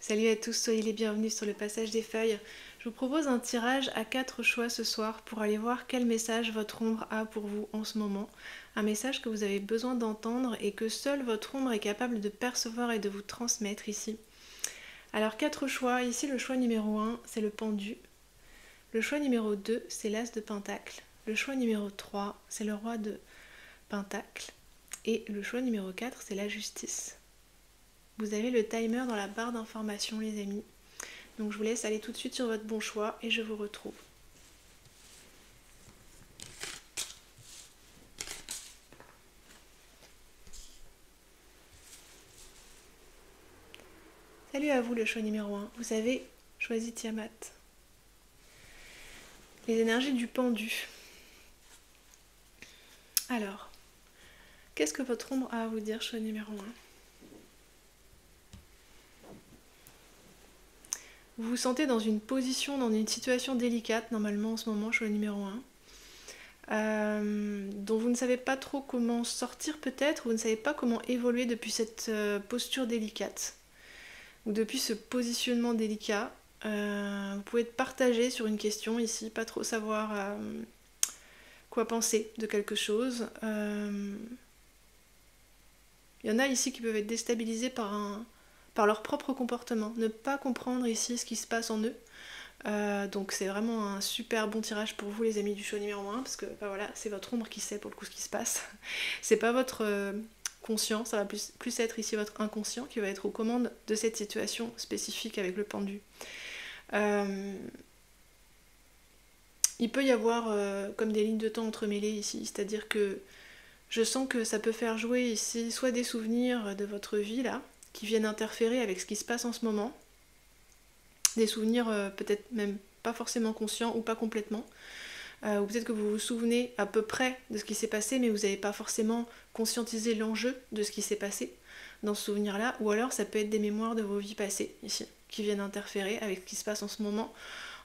Salut à tous, soyez les bienvenus sur le passage des feuilles. Je vous propose un tirage à 4 choix ce soir pour aller voir quel message votre ombre a pour vous en ce moment. Un message que vous avez besoin d'entendre et que seule votre ombre est capable de percevoir et de vous transmettre ici. Alors 4 choix, ici le choix numéro 1 c'est le pendu. Le choix numéro 2 c'est l'as de pentacle. Le choix numéro 3 c'est le roi de pentacle. Et le choix numéro 4 c'est la justice. Vous avez le timer dans la barre d'information les amis. Donc je vous laisse aller tout de suite sur votre bon choix et je vous retrouve. Salut à vous le choix numéro 1. Vous avez choisi Tiamat. Les énergies du pendu. Alors, qu'est-ce que votre ombre a à vous dire, choix numéro 1? Vous vous sentez dans une position, dans une situation délicate, normalement en ce moment, choix numéro 1, dont vous ne savez pas trop comment sortir peut-être, vous ne savez pas comment évoluer depuis cette posture délicate, ou depuis ce positionnement délicat. Vous pouvez être partagé sur une question ici, pas trop savoir quoi penser de quelque chose. Il y en a ici qui peuvent être déstabilisés par leur propre comportement, ne pas comprendre ici ce qui se passe en eux. Donc c'est vraiment un super bon tirage pour vous les amis du choix numéro 1 parce que bah voilà, c'est votre ombre qui sait pour le coup ce qui se passe. C'est pas votre conscient, ça va plus être ici votre inconscient qui va être aux commandes de cette situation spécifique avec le pendu. Il peut y avoir comme des lignes de temps entremêlées ici, c'est-à-dire que je sens que ça peut faire jouer ici soit des souvenirs de votre vie là, qui viennent interférer avec ce qui se passe en ce moment, des souvenirs peut-être même pas forcément conscients ou pas complètement, ou peut-être que vous vous souvenez à peu près de ce qui s'est passé mais vous n'avez pas forcément conscientisé l'enjeu de ce qui s'est passé dans ce souvenir-là, ou alors ça peut être des mémoires de vos vies passées ici, qui viennent interférer avec ce qui se passe en ce moment.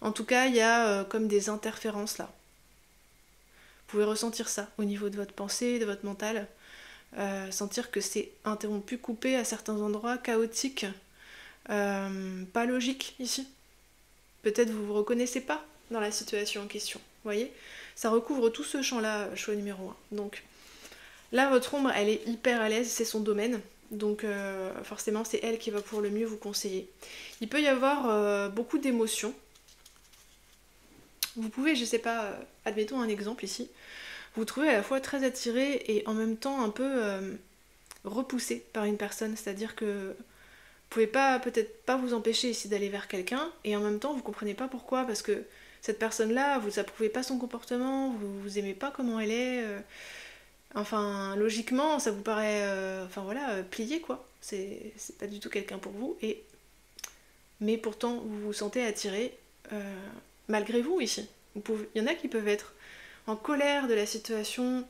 En tout cas, il y a comme des interférences là. Vous pouvez ressentir ça au niveau de votre pensée, de votre mental, sentir que c'est interrompu, coupé à certains endroits, chaotique, pas logique ici. Peut-être vous vous reconnaissez pas dans la situation en question, vous voyez? Ça recouvre tout ce champ-là, choix numéro 1. Donc là, votre ombre, elle est hyper à l'aise, c'est son domaine. Donc forcément, c'est elle qui va pour le mieux vous conseiller. Il peut y avoir beaucoup d'émotions. Vous pouvez, je sais pas, admettons un exemple ici. Vous trouvez à la fois très attiré et en même temps un peu repoussé par une personne. C'est-à-dire que vous pouvez pas, peut-être pas vous empêcher ici d'aller vers quelqu'un et en même temps vous comprenez pas pourquoi, parce que cette personne-là, vous approuvez pas son comportement, vous aimez pas comment elle est. Enfin, logiquement, ça vous paraît, enfin voilà, plié quoi. C'est pas du tout quelqu'un pour vous. Mais pourtant, vous vous sentez attiré malgré vous ici. Il y en a qui peuvent être en colère de la situation,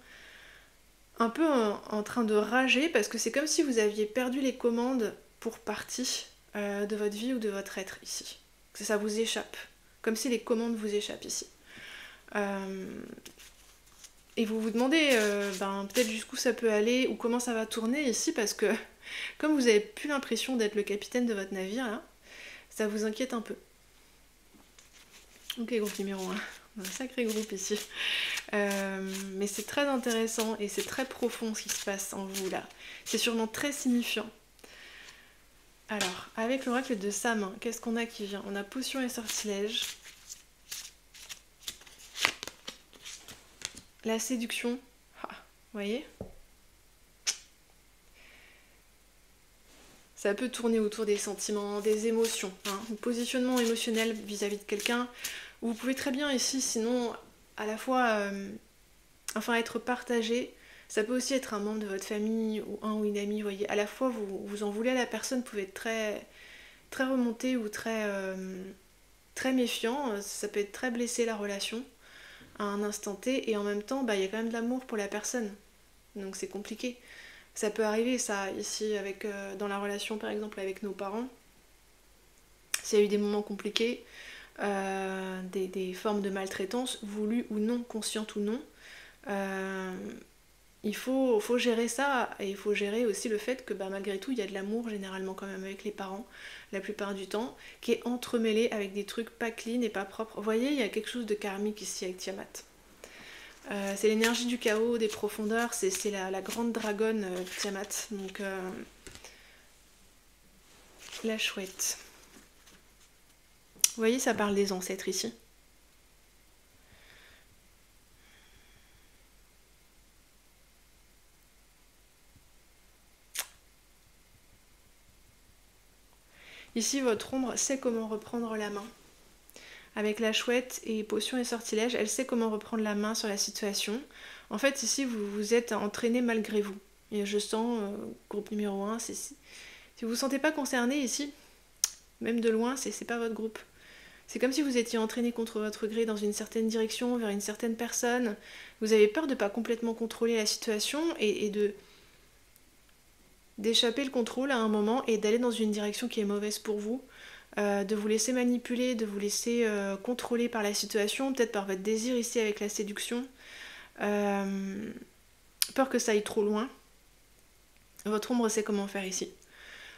un peu en train de rager, parce que c'est comme si vous aviez perdu les commandes pour partie de votre vie ou de votre être ici. Que ça vous échappe. Comme si les commandes vous échappent ici. Et vous vous demandez peut-être jusqu'où ça peut aller ou comment ça va tourner ici, parce que comme vous avez plus l'impression d'être le capitaine de votre navire là, ça vous inquiète un peu. Ok, groupe numéro 1. Un sacré groupe ici. Mais c'est très intéressant et c'est très profond ce qui se passe en vous là. C'est sûrement très signifiant. Alors, avec l'oracle de sa main, qu'est-ce qu'on a qui vient? On a potion et sortilège. La séduction. Ah, vous voyez? Ça peut tourner autour des sentiments, des émotions. Hein. Un positionnement émotionnel vis-à-vis de quelqu'un. Vous pouvez très bien ici, sinon, à la fois être partagé. Ça peut aussi être un membre de votre famille ou un ou une amie, vous voyez. À la fois, vous en voulez à la personne, vous pouvez être très, très remonté ou très méfiant. Ça peut être très blessé la relation à un instant T. Et en même temps, il y a quand même de l'amour pour la personne. Donc c'est compliqué. Ça peut arriver, ça, ici, dans la relation, par exemple, avec nos parents. S'il y a eu des moments compliqués, des formes de maltraitance, voulues ou non, conscientes ou non, faut gérer ça, et il faut gérer aussi le fait que malgré tout, il y a de l'amour généralement quand même avec les parents, la plupart du temps, qui est entremêlé avec des trucs pas clean et pas propres. Vous voyez, il y a quelque chose de karmique ici avec Tiamat. C'est l'énergie du chaos, des profondeurs, c'est la grande dragonne Tiamat. Donc, la chouette. Vous voyez, ça parle des ancêtres ici. Ici, votre ombre sait comment reprendre la main. Avec la chouette et potion et sortilège, elle sait comment reprendre la main sur la situation. En fait, ici, vous vous êtes entraîné malgré vous. Et je sens, groupe numéro 1, si vous ne vous sentez pas concerné ici, même de loin, c'est pas votre groupe. C'est comme si vous étiez entraîné contre votre gré dans une certaine direction, vers une certaine personne. Vous avez peur de ne pas complètement contrôler la situation et d'échapper le contrôle à un moment et d'aller dans une direction qui est mauvaise pour vous. De vous laisser manipuler, de vous laisser contrôler par la situation, peut-être par votre désir ici avec la séduction. Peur que ça aille trop loin. Votre ombre sait comment faire ici.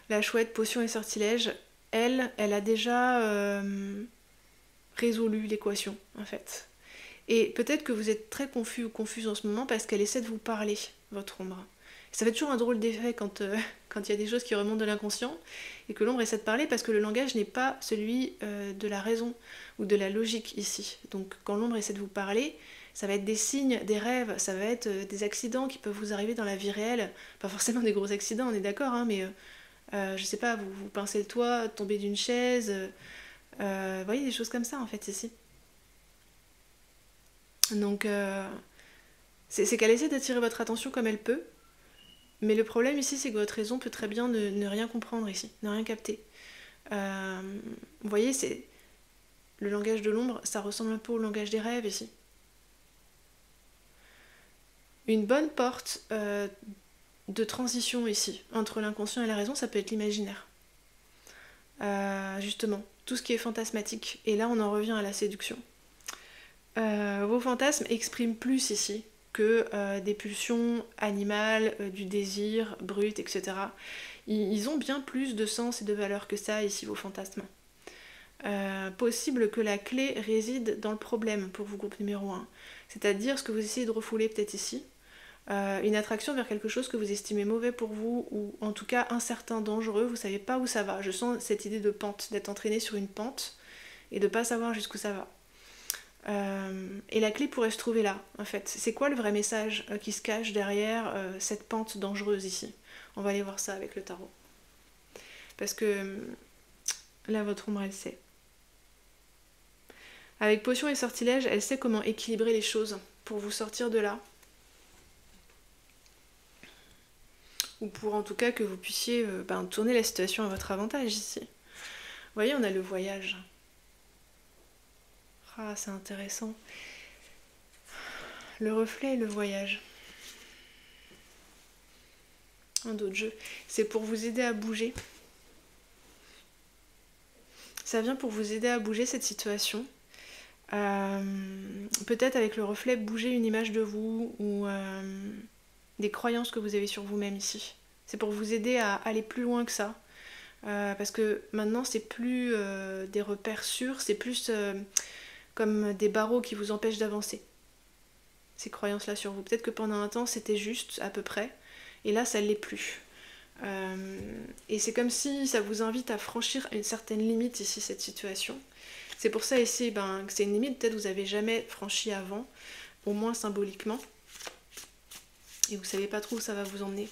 La chouette, potion et sortilège, elle a déjà résolu l'équation en fait. Et peut-être que vous êtes très confus ou confuse en ce moment parce qu'elle essaie de vous parler, votre ombre. Ça fait toujours un drôle d'effet quand il y a des choses qui remontent de l'inconscient et que l'ombre essaie de parler parce que le langage n'est pas celui de la raison ou de la logique ici. Donc quand l'ombre essaie de vous parler, ça va être des signes, des rêves, ça va être des accidents qui peuvent vous arriver dans la vie réelle. Pas forcément des gros accidents, on est d'accord, hein, mais je sais pas, vous pincez le toit, tombez d'une chaise, vous voyez des choses comme ça en fait ici. Donc c'est qu'elle essaie d'attirer votre attention comme elle peut. Mais le problème ici, c'est que votre raison peut très bien ne rien comprendre ici, ne rien capter. Vous voyez, c'est le langage de l'ombre, ça ressemble un peu au langage des rêves ici. Une bonne porte de transition ici, entre l'inconscient et la raison, ça peut être l'imaginaire. Justement, tout ce qui est fantasmatique. Et là, on en revient à la séduction. Vos fantasmes expriment plus ici que des pulsions animales, du désir, brut, etc. Ils ont bien plus de sens et de valeur que ça ici, vos fantasmes. Possible que la clé réside dans le problème pour vous, groupe numéro 1. C'est-à-dire ce que vous essayez de refouler peut-être ici. Une attraction vers quelque chose que vous estimez mauvais pour vous, ou en tout cas incertain, dangereux, vous savez pas où ça va. Je sens cette idée de pente, d'être entraîné sur une pente et de pas savoir jusqu'où ça va. Et la clé pourrait se trouver là, en fait. C'est quoi le vrai message qui se cache derrière cette pente dangereuse ici? On va aller voir ça avec le tarot. Parce que là, votre ombre, elle sait. Avec potion et sortilège, elle sait comment équilibrer les choses pour vous sortir de là. Ou pour en tout cas que vous puissiez tourner la situation à votre avantage ici. Vous voyez, on a le voyage. Ah, c'est intéressant. Le reflet et le voyage. Un autre jeu. C'est pour vous aider à bouger. Ça vient pour vous aider à bouger cette situation. Peut-être avec le reflet, bouger une image de vous ou des croyances que vous avez sur vous-même ici. C'est pour vous aider à aller plus loin que ça. Parce que maintenant, c'est plus des repères sûrs, c'est plus comme des barreaux qui vous empêchent d'avancer. Ces croyances-là sur vous. Peut-être que pendant un temps, c'était juste, à peu près, et là, ça ne l'est plus. Et c'est comme si ça vous invite à franchir une certaine limite ici, cette situation. C'est pour ça ici que c'est une limite peut-être que vous n'avez jamais franchie avant, au moins symboliquement. Et vous ne savez pas trop où ça va vous emmener.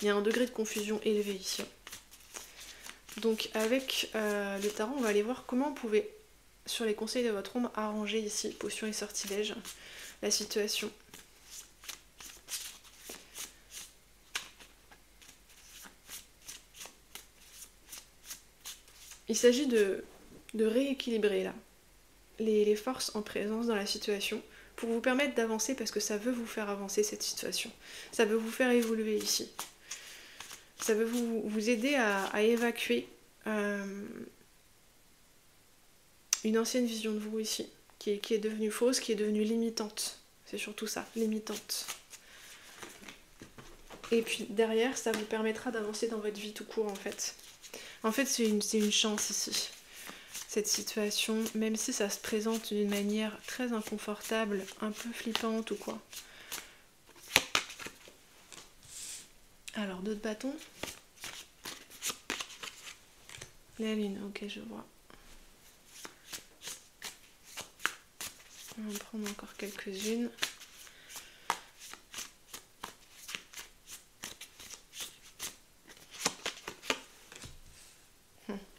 Il y a un degré de confusion élevé ici. Donc avec le tarot, on va aller voir comment vous pouvez, sur les conseils de votre ombre, arranger ici, potion et sortilège, la situation. Il s'agit de rééquilibrer là les forces en présence dans la situation pour vous permettre d'avancer parce que ça veut vous faire avancer cette situation. Ça veut vous faire évoluer ici. Ça veut vous aider à évacuer une ancienne vision de vous ici qui est devenue fausse, qui est devenue limitante. C'est surtout ça, limitante. Et puis derrière, ça vous permettra d'avancer dans votre vie tout court en fait. En fait, c'est une chance ici. Cette situation, même si ça se présente d'une manière très inconfortable, un peu flippante ou quoi. Alors, d'autres bâtons. La lune, ok, je vois. On va en prendre encore quelques-unes.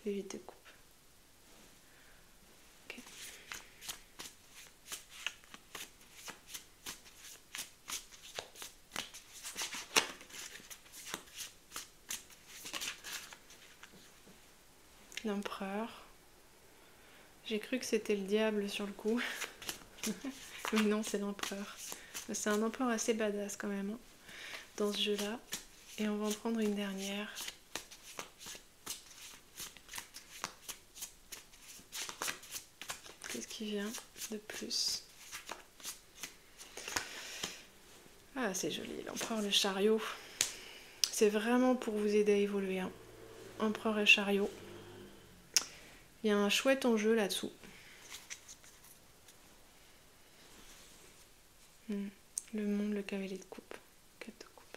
Les 8 de coupe. Okay. L'empereur. J'ai cru que c'était le diable sur le coup. Mais non, c'est l'empereur. C'est un empereur assez badass quand même, hein, dans ce jeu-là. Et on va en prendre une dernière. Qu'est-ce qui vient de plus? Ah, c'est joli, l'empereur le chariot. C'est vraiment pour vous aider à évoluer, hein. Empereur et chariot. Il y a un chouette enjeu là-dessous. Le monde, le cavalier de coupe.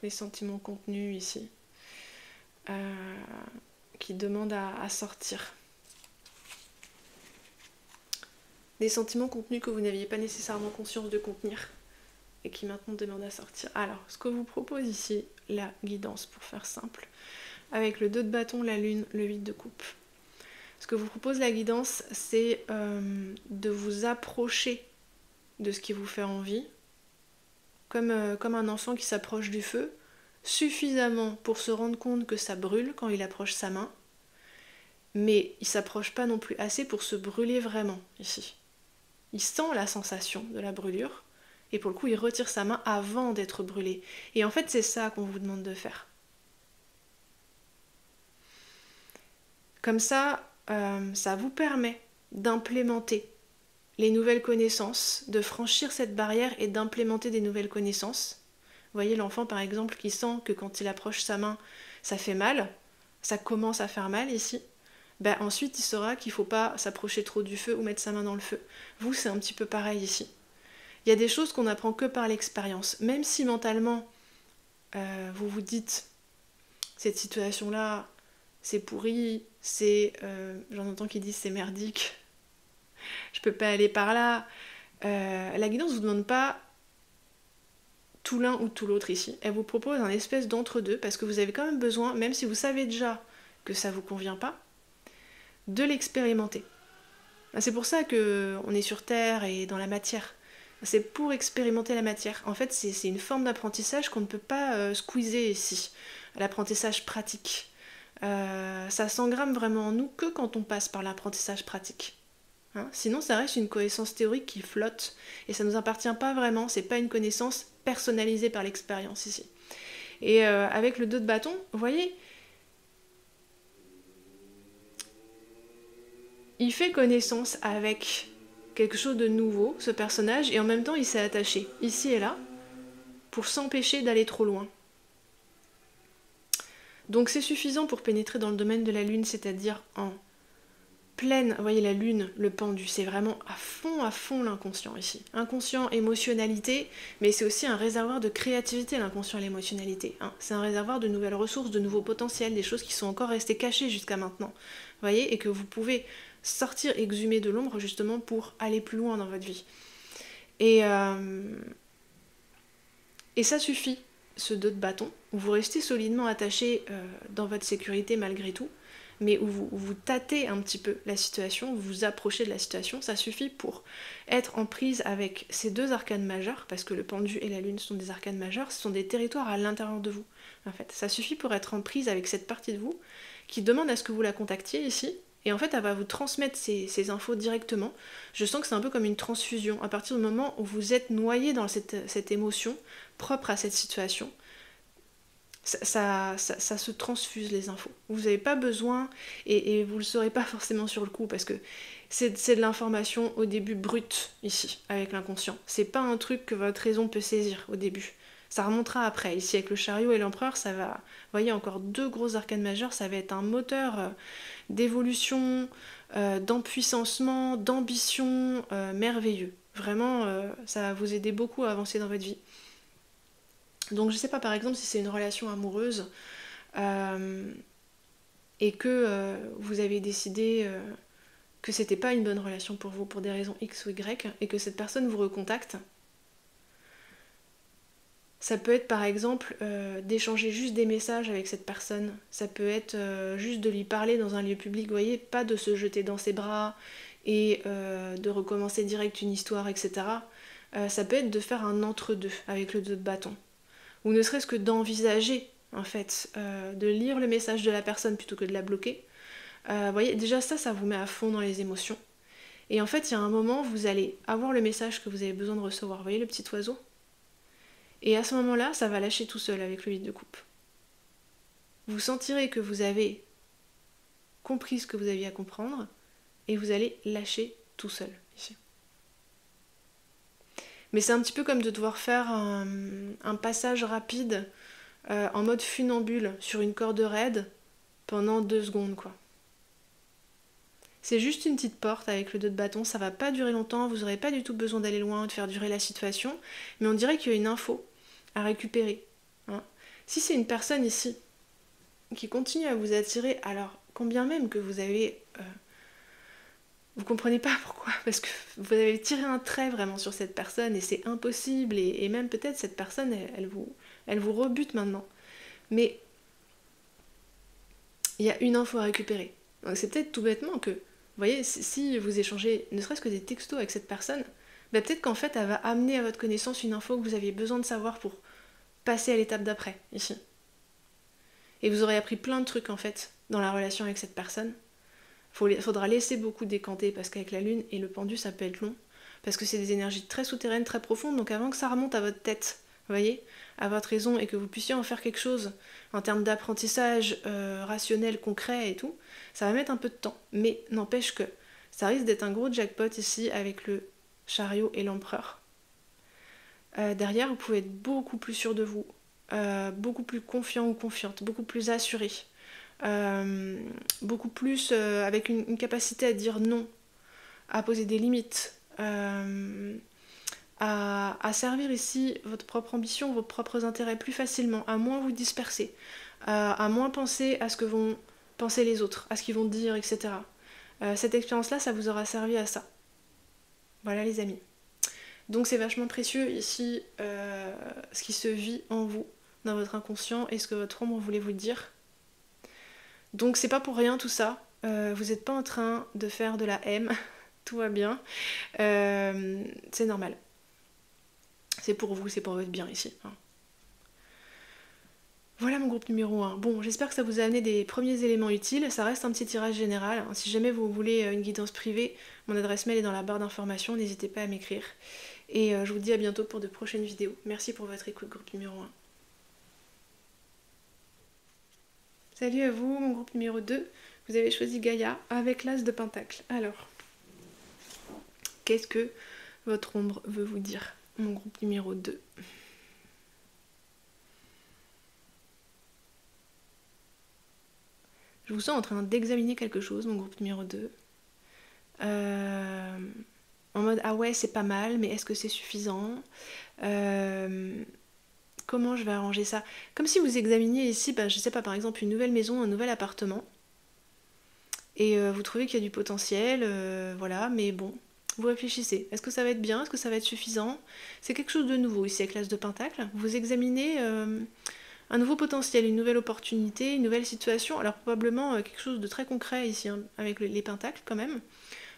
Les sentiments contenus ici. Qui demandent à sortir. Des sentiments contenus que vous n'aviez pas nécessairement conscience de contenir. Et qui maintenant demandent à sortir. Alors, ce que vous propose ici, la guidance, pour faire simple. Avec le 2 de bâton, la lune, le 8 de coupe. Ce que vous propose la guidance, c'est de vous approcher de ce qui vous fait envie, comme un enfant qui s'approche du feu, suffisamment pour se rendre compte que ça brûle quand il approche sa main, mais il s'approche pas non plus assez pour se brûler vraiment ici. Il sent la sensation de la brûlure, et pour le coup il retire sa main avant d'être brûlé. Et en fait c'est ça qu'on vous demande de faire. Comme ça, ça vous permet d'implémenter les nouvelles connaissances, de franchir cette barrière et d'implémenter des nouvelles connaissances. Vous voyez l'enfant par exemple qui sent que quand il approche sa main, ça fait mal, ça commence à faire mal ici. Ben, ensuite il saura qu'il ne faut pas s'approcher trop du feu ou mettre sa main dans le feu. Vous c'est un petit peu pareil ici. Il y a des choses qu'on n'apprend que par l'expérience. Même si mentalement vous vous dites cette situation-là c'est pourri, j'en entends qui disent c'est merdique, je peux pas aller par là. La guidance ne vous demande pas tout l'un ou tout l'autre ici. Elle vous propose un espèce d'entre-deux parce que vous avez quand même besoin, même si vous savez déjà que ça vous convient pas, de l'expérimenter. C'est pour ça qu'on est sur Terre et dans la matière. C'est pour expérimenter la matière. En fait, c'est une forme d'apprentissage qu'on ne peut pas squeezer ici. L'apprentissage pratique. Ça s'engramme vraiment en nous que quand on passe par l'apprentissage pratique. Hein, sinon, ça reste une connaissance théorique qui flotte et ça ne nous appartient pas vraiment. C'est pas une connaissance personnalisée par l'expérience ici. Et avec le 2 de bâton, vous voyez, il fait connaissance avec quelque chose de nouveau, ce personnage, et en même temps il s'est attaché ici et là pour s'empêcher d'aller trop loin. Donc c'est suffisant pour pénétrer dans le domaine de la lune, c'est-à-dire en pleine, vous voyez la lune, le pendu, c'est vraiment à fond l'inconscient ici. Inconscient, émotionnalité, mais c'est aussi un réservoir de créativité, l'inconscient et l'émotionnalité. Hein. C'est un réservoir de nouvelles ressources, de nouveaux potentiels, des choses qui sont encore restées cachées jusqu'à maintenant. Vous voyez, et que vous pouvez sortir, exhumer de l'ombre justement pour aller plus loin dans votre vie. Et ça suffit, ce 2 de bâton, où vous restez solidement attaché dans votre sécurité malgré tout, mais où vous tâtez un petit peu la situation, vous vous approchez de la situation, ça suffit pour être en prise avec ces 2 arcanes majeures, parce que le pendu et la lune sont des arcanes majeures, ce sont des territoires à l'intérieur de vous, en fait. Ça suffit pour être en prise avec cette partie de vous qui demande à ce que vous la contactiez ici, et en fait elle va vous transmettre ces infos directement. Je sens que c'est un peu comme une transfusion, à partir du moment où vous êtes noyé dans cette émotion propre à cette situation. Ça se transfuse les infos. Vous n'avez pas besoin, et vous ne le saurez pas forcément sur le coup, parce que C'est de l'information au début brute, ici, avec l'inconscient. C'est pas un truc que votre raison peut saisir au début. Ça remontera après. Ici, avec le chariot et l'empereur, ça va... Vous voyez, encore 2 gros arcanes majeurs, ça va être un moteur d'évolution, d'empuissancement, d'ambition merveilleux. Vraiment, ça va vous aider beaucoup à avancer dans votre vie. Donc je sais pas, par exemple, si c'est une relation amoureuse et que vous avez décidé que c'était pas une bonne relation pour vous pour des raisons X ou Y et que cette personne vous recontacte. Ça peut être par exemple d'échanger juste des messages avec cette personne. Ça peut être juste de lui parler dans un lieu public, vous voyez, pas de se jeter dans ses bras et de recommencer direct une histoire, etc. Ça peut être de faire un entre-deux avec le 2 de bâton. Ou ne serait-ce que d'envisager, en fait, de lire le message de la personne plutôt que de la bloquer. Vous voyez, déjà ça vous met à fond dans les émotions. Et en fait, il y a un moment, vous allez avoir le message que vous avez besoin de recevoir. Vous voyez le petit oiseau ? Et à ce moment-là, ça va lâcher tout seul avec le 8 de coupe. Vous sentirez que vous avez compris ce que vous aviez à comprendre et vous allez lâcher tout seul ici. Mais c'est un petit peu comme de devoir faire un passage rapide en mode funambule sur une corde raide pendant 2 secondes, quoi. C'est juste une petite porte avec le 2 de bâton, ça va pas durer longtemps, vous n'aurez pas du tout besoin d'aller loin, de faire durer la situation, mais on dirait qu'il y a une info à récupérer. Hein. Si c'est une personne ici qui continue à vous attirer, alors combien même que vous avez... vous comprenez pas pourquoi, parce que vous avez tiré un trait vraiment sur cette personne et c'est impossible, et même peut-être cette personne, elle vous rebute maintenant. Mais il y a une info à récupérer. Donc c'est peut-être tout bêtement que, vous voyez, si vous échangez ne serait-ce que des textos avec cette personne, bah peut-être qu'en fait elle va amener à votre connaissance une info que vous aviez besoin de savoir pour passer à l'étape d'après, ici. Et vous aurez appris plein de trucs en fait dans la relation avec cette personne. Faudra laisser beaucoup décanter parce qu'avec la lune et le pendu ça peut être long, parce que c'est des énergies très souterraines, très profondes, donc avant que ça remonte à votre tête, vous voyez, à votre raison et que vous puissiez en faire quelque chose en termes d'apprentissage rationnel, concret et tout, ça va mettre un peu de temps. Mais n'empêche que ça risque d'être un gros jackpot ici avec le chariot et l'empereur. Derrière, vous pouvez être beaucoup plus sûr de vous, beaucoup plus confiant ou confiante, beaucoup plus assuré, beaucoup plus avec une capacité à dire non, à poser des limites, à servir ici votre propre ambition, vos propres intérêts plus facilement, à moins vous disperser, à moins penser à ce que vont penser les autres, à ce qu'ils vont dire, etc. Cette expérience-là, ça vous aura servi à ça. Voilà les amis. Donc c'est vachement précieux ici ce qui se vit en vous, dans votre inconscient, et ce que votre ombre voulait vous dire. Donc c'est pas pour rien tout ça, vous n'êtes pas en train de faire de la M, tout va bien, c'est normal. C'est pour vous, c'est pour votre bien ici. Hein. Voilà mon groupe numéro 1. Bon, j'espère que ça vous a amené des premiers éléments utiles. Ça reste un petit tirage général. Hein. Si jamais vous voulez une guidance privée, mon adresse mail est dans la barre d'informations. N'hésitez pas à m'écrire. Et je vous dis à bientôt pour de prochaines vidéos. Merci pour votre écoute, groupe numéro 1. Salut à vous, mon groupe numéro 2. Vous avez choisi Gaïa avec l'as de pentacle. Alors, qu'est-ce que votre ombre veut vous dire, mon groupe numéro 2? Je vous sens en train d'examiner quelque chose, mon groupe numéro 2. En mode, ah ouais, c'est pas mal, mais est-ce que c'est suffisant? Comment je vais arranger ça? Comme si vous examiniez ici, je sais pas, par exemple, une nouvelle maison, un nouvel appartement. Et vous trouvez qu'il y a du potentiel, voilà, mais bon, vous réfléchissez. Est-ce que ça va être bien? Est-ce que ça va être suffisant? C'est quelque chose de nouveau ici avec l'as de pentacle. Vous examinez un nouveau potentiel, une nouvelle opportunité, une nouvelle situation. Alors probablement quelque chose de très concret ici, hein, avec les pentacles quand même.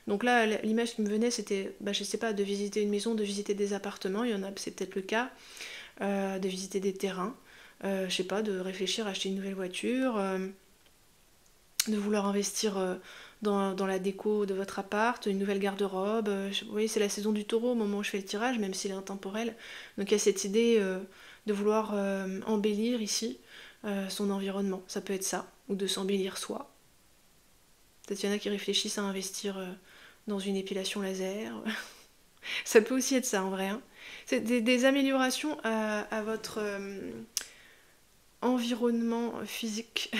Donc là, l'image qui me venait, c'était, je sais pas, de visiter une maison, de visiter des appartements, il y en a, c'est peut-être le cas, de visiter des terrains, je sais pas, de réfléchir à acheter une nouvelle voiture, de vouloir investir dans la déco de votre appart, une nouvelle garde-robe. Vous voyez, c'est la saison du taureau au moment où je fais le tirage, même s'il est intemporel. Donc il y a cette idée de vouloir embellir ici son environnement. Ça peut être ça, ou de s'embellir soi. Peut-être qu'il y en a qui réfléchissent à investir dans une épilation laser. Ça peut aussi être ça en vrai. Hein. C'est des améliorations à votre environnement physique,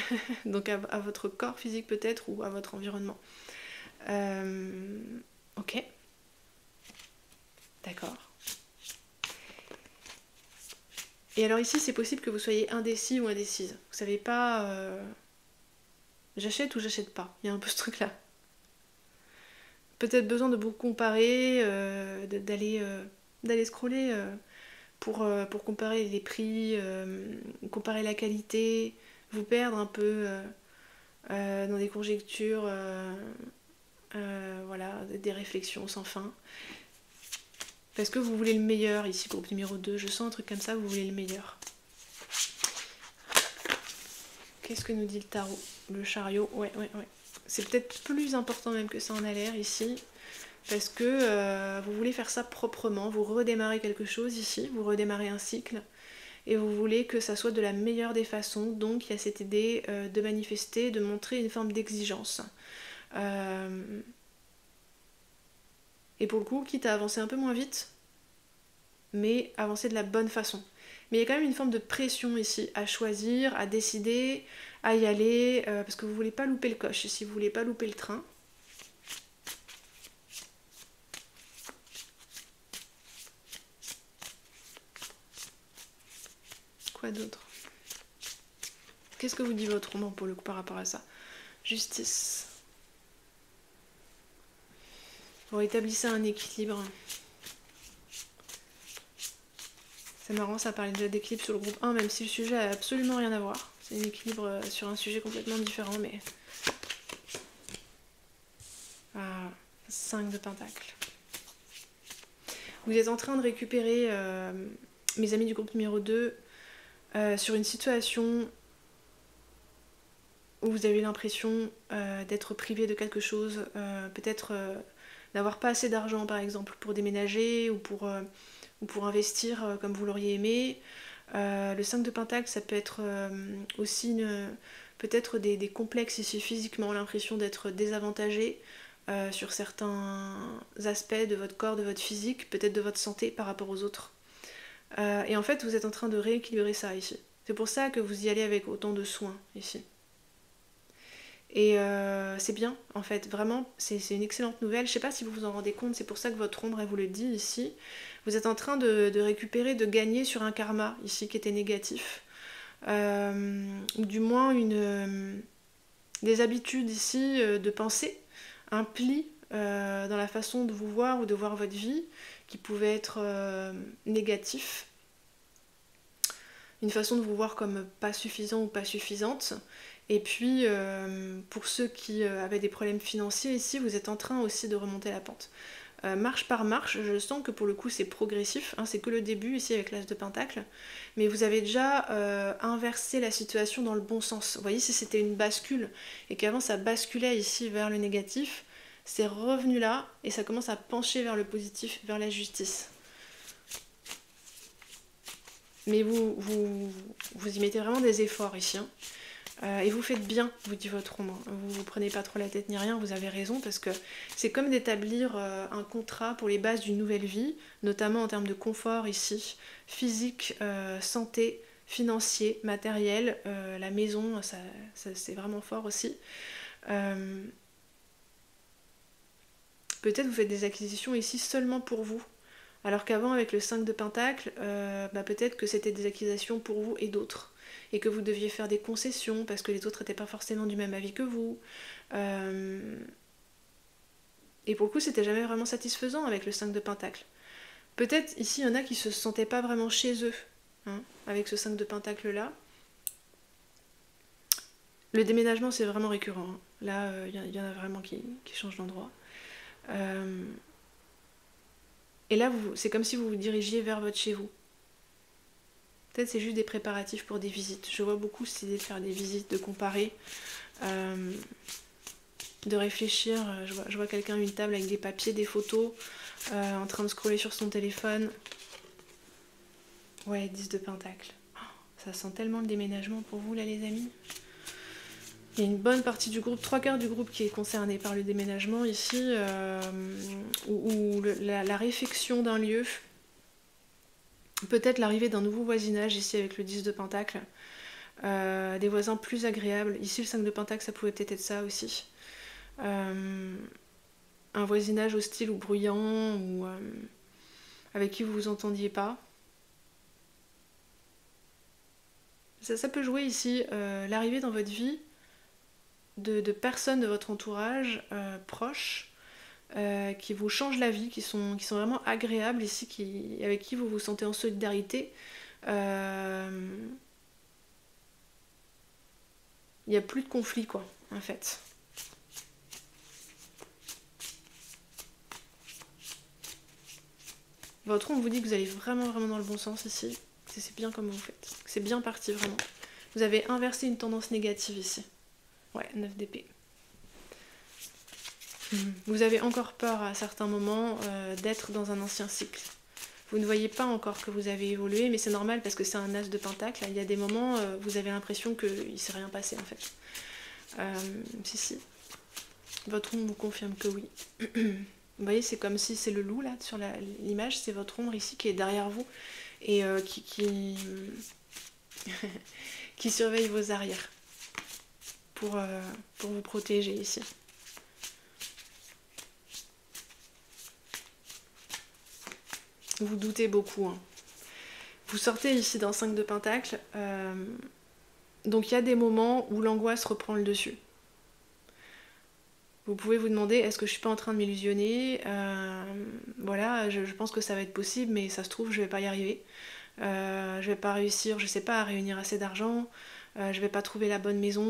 donc à votre corps physique peut-être, ou à votre environnement. Ok, d'accord. Et alors ici, c'est possible que vous soyez indécis ou indécise. Vous savez pas, j'achète ou j'achète pas. Il y a un peu ce truc-là. Peut-être besoin de vous comparer, d'aller scroller pour comparer les prix, comparer la qualité, vous perdre un peu dans des conjectures, voilà, des réflexions sans fin. Parce que vous voulez le meilleur ici, groupe numéro 2. Je sens un truc comme ça, vous voulez le meilleur. Qu'est-ce que nous dit le tarot? Le chariot, ouais. C'est peut-être plus important même que ça en a l'air ici. Parce que vous voulez faire ça proprement, vous redémarrez quelque chose ici, vous redémarrez un cycle. Et vous voulez que ça soit de la meilleure des façons. Donc il y a cette idée de manifester, de montrer une forme d'exigence. Et pour le coup, quitte à avancer un peu moins vite, mais avancer de la bonne façon. Mais il y a quand même une forme de pression ici, à choisir, à décider, à y aller, parce que vous voulez pas louper le coche ici, vous voulez pas louper le train. Quoi d'autre? Qu'est-ce que vous dit votre roman pour le coup par rapport à ça? Justice. Vous rétablissez un équilibre. C'est marrant, ça parlait déjà d'équilibre sur le groupe 1, même si le sujet a absolument rien à voir. C'est un équilibre sur un sujet complètement différent, mais... 5 de pentacles. Vous êtes en train de récupérer, mes amis du groupe numéro 2, sur une situation où vous avez l'impression d'être privé de quelque chose, peut-être d'avoir pas assez d'argent par exemple pour déménager ou pour investir comme vous l'auriez aimé. Le 5 de Pentacle, ça peut être aussi peut-être des complexes ici physiquement, l'impression d'être désavantagé sur certains aspects de votre corps, de votre physique, peut-être de votre santé par rapport aux autres. Et en fait, vous êtes en train de rééquilibrer ça ici. C'est pour ça que vous y allez avec autant de soin ici. Et c'est bien, en fait, vraiment, c'est une excellente nouvelle. Je sais pas si vous vous en rendez compte, c'est pour ça que votre ombre, elle vous le dit ici. Vous êtes en train de récupérer, de gagner sur un karma, ici, qui était négatif. Ou du moins des habitudes ici de pensée, un pli dans la façon de vous voir ou de voir votre vie, qui pouvait être négatif. Une façon de vous voir comme pas suffisant ou pas suffisante. Et puis, pour ceux qui avaient des problèmes financiers, ici, vous êtes en train aussi de remonter la pente. Marche par marche, je sens que pour le coup, c'est progressif. Hein, c'est que le début, ici, avec l'As de Pentacle. Mais vous avez déjà inversé la situation dans le bon sens. Vous voyez, si c'était une bascule, et qu'avant, ça basculait ici vers le négatif, c'est revenu là, et ça commence à pencher vers le positif, vers la justice. Mais vous y mettez vraiment des efforts ici. Hein. Et vous faites bien, vous dit votre roman. Vous prenez pas trop la tête ni rien, vous avez raison, parce que c'est comme d'établir un contrat pour les bases d'une nouvelle vie, notamment en termes de confort ici, physique, santé, financier, matériel, la maison, ça c'est vraiment fort aussi. Peut-être vous faites des acquisitions ici seulement pour vous. Alors qu'avant, avec le 5 de Pentacle, peut-être que c'était des acquisitions pour vous et d'autres. Et que vous deviez faire des concessions parce que les autres n'étaient pas forcément du même avis que vous. Et pour le coup, c'était jamais vraiment satisfaisant avec le 5 de Pentacle. Peut-être ici, il y en a qui se sentaient pas vraiment chez eux, hein, avec ce 5 de Pentacle là. Le déménagement, c'est vraiment récurrent. Hein. Là, il y en a vraiment qui changent d'endroit. Et là, c'est comme si vous vous dirigiez vers votre chez vous. Peut-être c'est juste des préparatifs pour des visites. Je vois beaucoup cette idée de faire des visites, de comparer, de réfléchir. Je vois quelqu'un à une table avec des papiers, des photos, en train de scroller sur son téléphone. Ouais, 10 de Pentacle. Oh, ça sent tellement le déménagement pour vous là les amis. Il y a une bonne partie du groupe, 3/4 du groupe qui est concerné par le déménagement ici, ou la réfection d'un lieu. Peut-être l'arrivée d'un nouveau voisinage ici avec le 10 de Pentacle. Des voisins plus agréables. Ici le 5 de Pentacle, ça pouvait peut-être être ça aussi. Un voisinage hostile ou bruyant, ou avec qui vous vous entendiez pas. Ça peut jouer ici l'arrivée dans votre vie de personnes de votre entourage proches qui vous changent la vie, qui sont vraiment agréables ici, avec qui vous vous sentez en solidarité. Il n'y a plus de conflit, quoi, en fait. Votre ombre vous dit que vous allez vraiment dans le bon sens ici. C'est bien comme vous faites. C'est bien parti, vraiment. Vous avez inversé une tendance négative ici. Ouais, 9 d'épée. Vous avez encore peur à certains moments d'être dans un ancien cycle. Vous ne voyez pas encore que vous avez évolué, mais c'est normal parce que c'est un as de pentacle. Il y a des moments, vous avez l'impression qu'il ne s'est rien passé en fait. Si. Votre ombre vous confirme que oui. Vous voyez, c'est comme si c'est le loup là sur l'image, c'est votre ombre ici qui est derrière vous et qui surveille vos arrières pour vous protéger ici. Vous doutez beaucoup. Hein. Vous sortez ici d'un 5 de Pentacle, donc il y a des moments où l'angoisse reprend le dessus. Vous pouvez vous demander, est-ce que je suis pas en train de m'illusionner? Voilà, je pense que ça va être possible, mais ça se trouve, je vais pas y arriver. Je vais pas réussir, je sais pas, à réunir assez d'argent. Je vais pas trouver la bonne maison.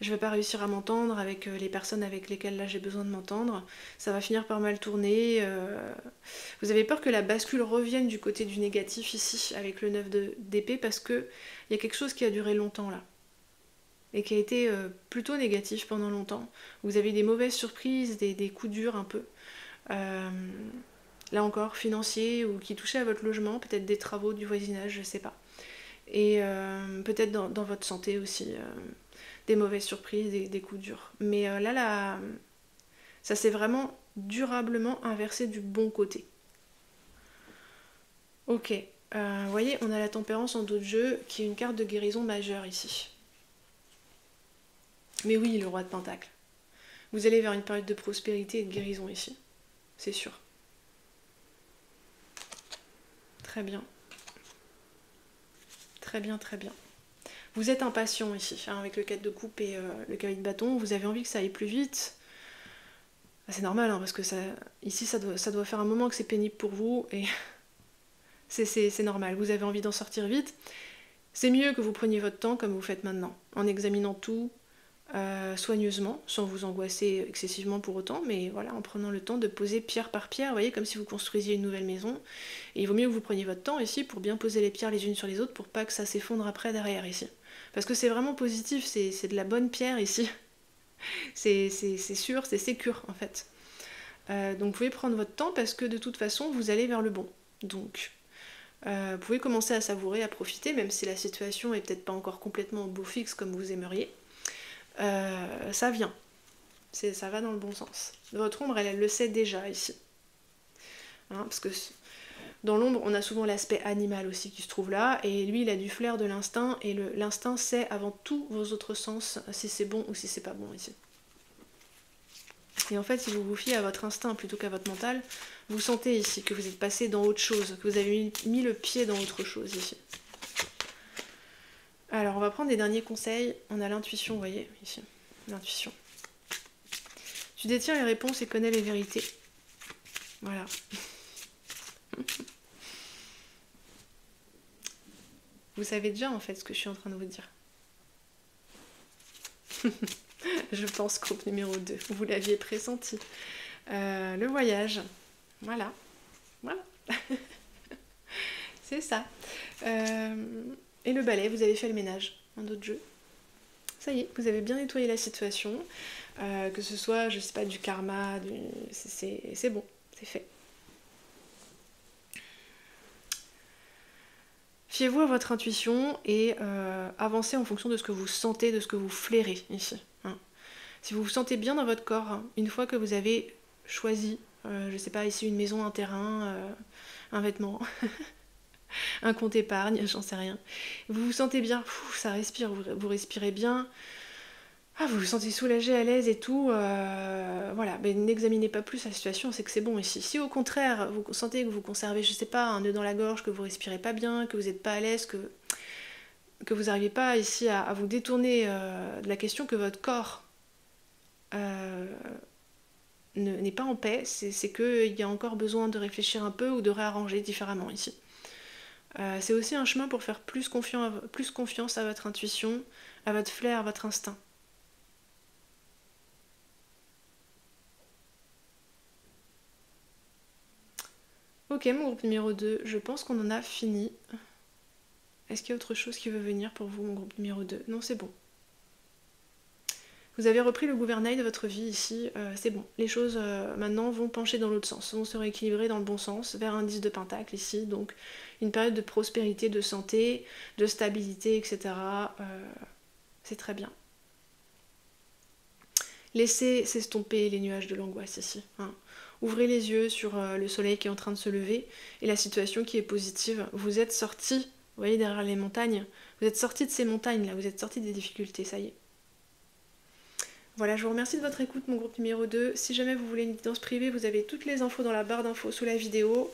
Je vais pas réussir à m'entendre avec les personnes avec lesquelles là j'ai besoin de m'entendre. Ça va finir par mal tourner. Vous avez peur que la bascule revienne du côté du négatif ici, avec le 9 d'épée, parce que il y a quelque chose qui a duré longtemps là. Et qui a été plutôt négatif pendant longtemps. Vous avez des mauvaises surprises, des coups durs un peu. Là encore, financiers ou qui touchaient à votre logement, peut-être des travaux du voisinage, je sais pas. Et peut-être dans votre santé aussi, des mauvaises surprises, des coups durs. Mais là, ça s'est vraiment durablement inversé du bon côté. Ok, vous voyez, on a la tempérance en dos de jeu, qui est une carte de guérison majeure ici. Mais oui, le roi de Pentacle. Vous allez vers une période de prospérité et de guérison ici. C'est sûr. Très bien. Très bien. Vous êtes impatient ici, hein, avec le 4 de coupe et le cavalier de bâton. Vous avez envie que ça aille plus vite. C'est normal, hein, parce que ici, ça doit faire un moment que c'est pénible pour vous. Et c'est normal. Vous avez envie d'en sortir vite. C'est mieux que vous preniez votre temps comme vous faites maintenant, en examinant tout, soigneusement, sans vous angoisser excessivement pour autant, mais voilà, en prenant le temps de poser pierre par pierre, vous voyez, comme si vous construisiez une nouvelle maison. Et il vaut mieux que vous preniez votre temps ici pour bien poser les pierres les unes sur les autres, pour pas que ça s'effondre après derrière ici. Parce que c'est vraiment positif, c'est de la bonne pierre ici. C'est sûr, c'est sécure en fait. Donc vous pouvez prendre votre temps parce que de toute façon, vous allez vers le bon. Donc vous pouvez commencer à savourer, à profiter, même si la situation est peut-être pas encore complètement au beau fixe comme vous aimeriez. Ça vient. Ça va dans le bon sens. Votre ombre, elle le sait déjà ici. Hein, parce que dans l'ombre, on a souvent l'aspect animal aussi qui se trouve là, et lui, il a du flair de l'instinct, et l'instinct sait avant tous vos autres sens si c'est bon ou si c'est pas bon ici. Et en fait, si vous vous fiez à votre instinct plutôt qu'à votre mental, vous sentez ici que vous êtes passé dans autre chose, que vous avez mis le pied dans autre chose ici. Alors, on va prendre des derniers conseils. On a l'intuition, vous voyez, ici. L'intuition. Tu détiens les réponses et connais les vérités. Voilà. Vous savez déjà, en fait, ce que je suis en train de vous dire. Je pense, groupe numéro 2. Vous l'aviez pressenti. Le voyage. Voilà. C'est ça. Et le balai, vous avez fait le ménage. Un autre jeu. Ça y est, vous avez bien nettoyé la situation. Que ce soit, je sais pas, du karma, c'est bon, c'est fait. Fiez-vous à votre intuition et avancez en fonction de ce que vous sentez, de ce que vous flairez ici. Hein. Si vous vous sentez bien dans votre corps, hein, une fois que vous avez choisi, je sais pas, ici une maison, un terrain, un vêtement, un compte épargne, j'en sais rien. Vous vous sentez bien, ça respire, vous respirez bien, vous vous sentez soulagé, à l'aise et tout, voilà, mais n'examinez pas plus la situation, c'est que c'est bon ici. Si au contraire, vous sentez que vous conservez, je sais pas, un nœud dans la gorge, que vous respirez pas bien, que vous n'êtes pas à l'aise, que vous n'arrivez pas ici à vous détourner de la question, que votre corps n'est pas en paix, c'est qu'il y a encore besoin de réfléchir un peu ou de réarranger différemment ici. C'est aussi un chemin pour faire plus confiance à votre intuition, à votre flair, à votre instinct. Ok, mon groupe numéro 2, je pense qu'on en a fini. Est-ce qu'il y a autre chose qui veut venir pour vous, mon groupe numéro 2? Non, c'est bon. Vous avez repris le gouvernail de votre vie ici, c'est bon. Les choses maintenant vont pencher dans l'autre sens, vont se rééquilibrer dans le bon sens, vers un 10 de pentacle ici, donc une période de prospérité, de santé, de stabilité, etc. C'est très bien. Laissez s'estomper les nuages de l'angoisse ici. Hein. Ouvrez les yeux sur le soleil qui est en train de se lever et la situation qui est positive. Vous êtes sorti, vous voyez derrière les montagnes, vous êtes sorti de ces montagnes là, vous êtes sorti des difficultés, ça y est. Voilà, je vous remercie de votre écoute, mon groupe numéro 2. Si jamais vous voulez une guidance privée, vous avez toutes les infos dans la barre d'infos sous la vidéo,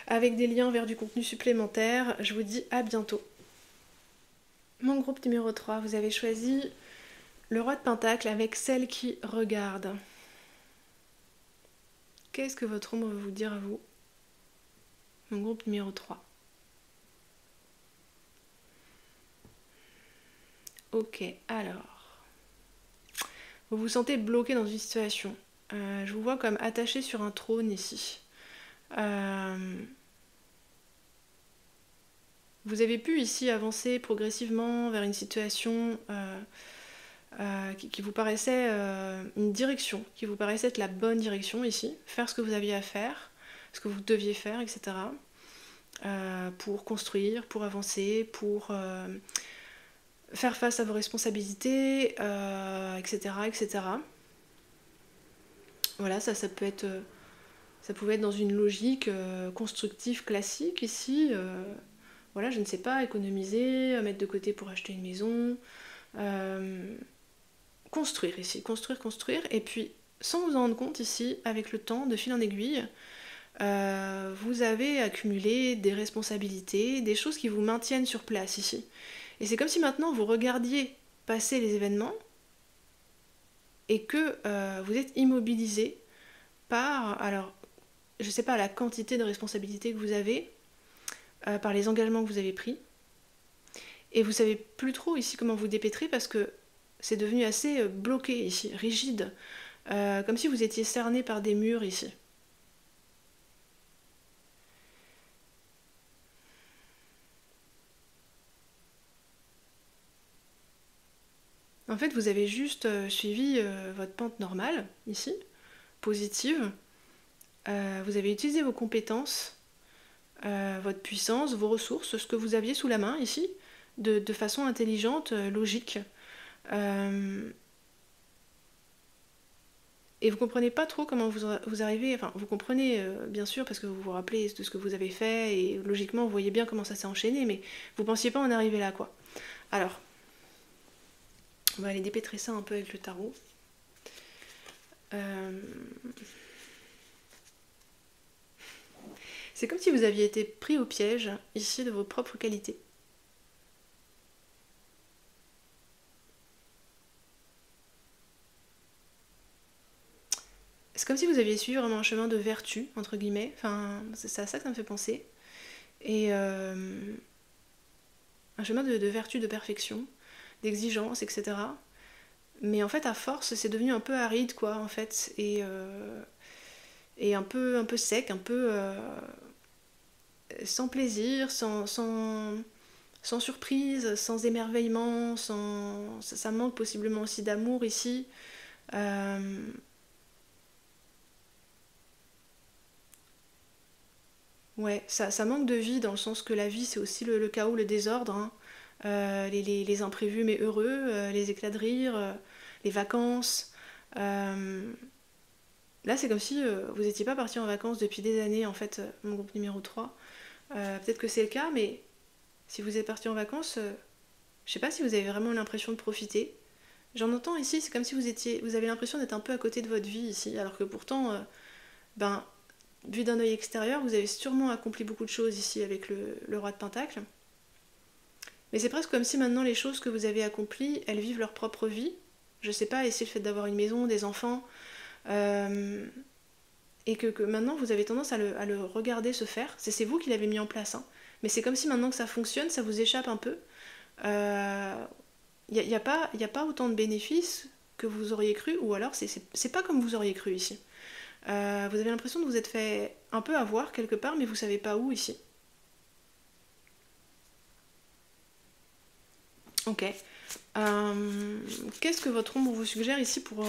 avec des liens vers du contenu supplémentaire. Je vous dis à bientôt. Mon groupe numéro 3, vous avez choisi le roi de pentacle avec celle qui regarde. Qu'est-ce que votre ombre veut vous dire à vous? Mon groupe numéro 3. Ok, alors. Vous vous sentez bloqué dans une situation. Je vous vois comme attaché sur un trône ici. Vous avez pu ici avancer progressivement vers une situation qui vous paraissait une direction, qui vous paraissait être la bonne direction ici, faire ce que vous aviez à faire, ce que vous deviez faire, etc. Pour construire, pour avancer, pour faire face à vos responsabilités, etc., etc. Voilà, ça peut être, ça pouvait être dans une logique constructive classique ici. Voilà, je ne sais pas, économiser, mettre de côté pour acheter une maison, construire ici, construire, et puis sans vous en rendre compte ici, avec le temps, de fil en aiguille, vous avez accumulé des responsabilités, des choses qui vous maintiennent sur place ici. Et c'est comme si maintenant vous regardiez passer les événements et que vous êtes immobilisé par, alors, je sais pas, la quantité de responsabilités que vous avez, par les engagements que vous avez pris, et vous savez plus trop ici comment vous dépêtrer parce que c'est devenu assez bloqué ici, rigide, comme si vous étiez cerné par des murs ici. En fait, vous avez juste suivi votre pente normale, ici, positive. Vous avez utilisé vos compétences, votre puissance, vos ressources, ce que vous aviez sous la main, ici, de façon intelligente, logique. Et vous comprenez pas trop comment vous arrivez, enfin vous comprenez bien sûr parce que vous vous rappelez de ce que vous avez fait et logiquement vous voyez bien comment ça s'est enchaîné, mais vous pensiez pas en arriver là quoi. Alors, on va aller dépêtrer ça un peu avec le tarot. C'est comme si vous aviez été pris au piège ici de vos propres qualités. C'est comme si vous aviez suivi vraiment un chemin de vertu, entre guillemets. Enfin, c'est à ça que ça me fait penser. Et un chemin de vertu, de perfection, d'exigence, etc. Mais en fait, à force, c'est devenu un peu aride, quoi, en fait. Et un peu sec, un peu sans plaisir, sans surprise, sans émerveillement, ça manque possiblement aussi d'amour ici. Ouais, ça manque de vie dans le sens que la vie c'est aussi le chaos, le désordre, hein. Les imprévus mais heureux, les éclats de rire, les vacances. Euh, Là c'est comme si vous n'étiez pas parti en vacances depuis des années en fait, mon groupe numéro 3. Peut-être que c'est le cas, mais si vous êtes parti en vacances, je sais pas si vous avez vraiment l'impression de profiter. J'en entends ici, c'est comme si vous avez l'impression d'être un peu à côté de votre vie ici, alors que pourtant, ben, vu d'un œil extérieur, vous avez sûrement accompli beaucoup de choses ici avec le roi de Pentacle. Mais c'est presque comme si maintenant les choses que vous avez accomplies, elles vivent leur propre vie. Je sais pas, ici le fait d'avoir une maison, des enfants, euh, et que maintenant vous avez tendance à le regarder se faire. C'est vous qui l'avez mis en place, hein. Mais c'est comme si maintenant que ça fonctionne, ça vous échappe un peu. Il y a pas autant de bénéfices que vous auriez cru, ou alors c'est pas comme vous auriez cru ici. Vous avez l'impression de vous être fait un peu avoir quelque part, mais vous savez pas où ici. Ok. Qu'est-ce que votre ombre vous suggère ici pour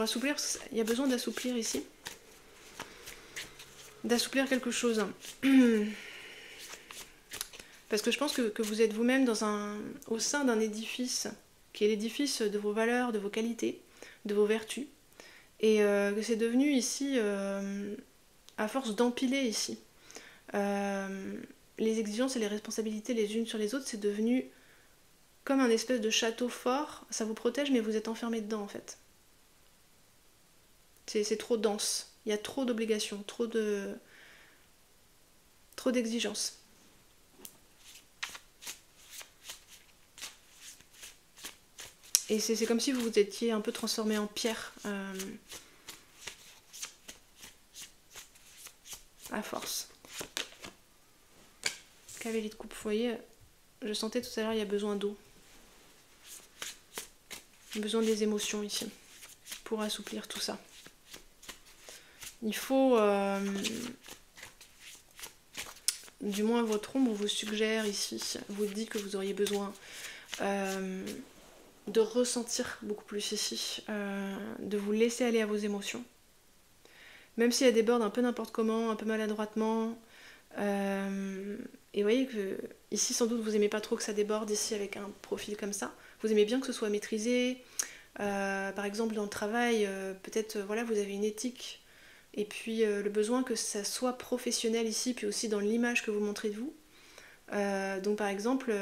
assouplir? Il y a besoin d'assouplir ici. D'assouplir quelque chose. Parce que je pense que vous êtes vous-même au sein d'un édifice qui est l'édifice de vos valeurs, de vos qualités, de vos vertus. Et que c'est devenu ici, à force d'empiler ici, les exigences et les responsabilités les unes sur les autres, c'est devenu comme un espèce de château fort. Ça vous protège, mais vous êtes enfermé dedans en fait. C'est trop dense. Il y a trop d'obligations, trop d'exigences. Et c'est comme si vous vous étiez un peu transformé en pierre à force. Cavalier de coupe, vous voyez, je sentais tout à l'heure, il y a besoin d'eau. Besoin des émotions ici, pour assouplir tout ça. Il faut, du moins votre ombre vous suggère ici, vous dit que vous auriez besoin de ressentir beaucoup plus ici, de vous laisser aller à vos émotions. Même si elles débordent un peu n'importe comment, un peu maladroitement. Et vous voyez que ici sans doute vous aimez pas trop que ça déborde ici avec un profil comme ça. Vous aimez bien que ce soit maîtrisé. Par exemple dans le travail, peut-être voilà, vous avez une éthique et puis le besoin que ça soit professionnel ici, puis aussi dans l'image que vous montrez de vous. Donc par exemple,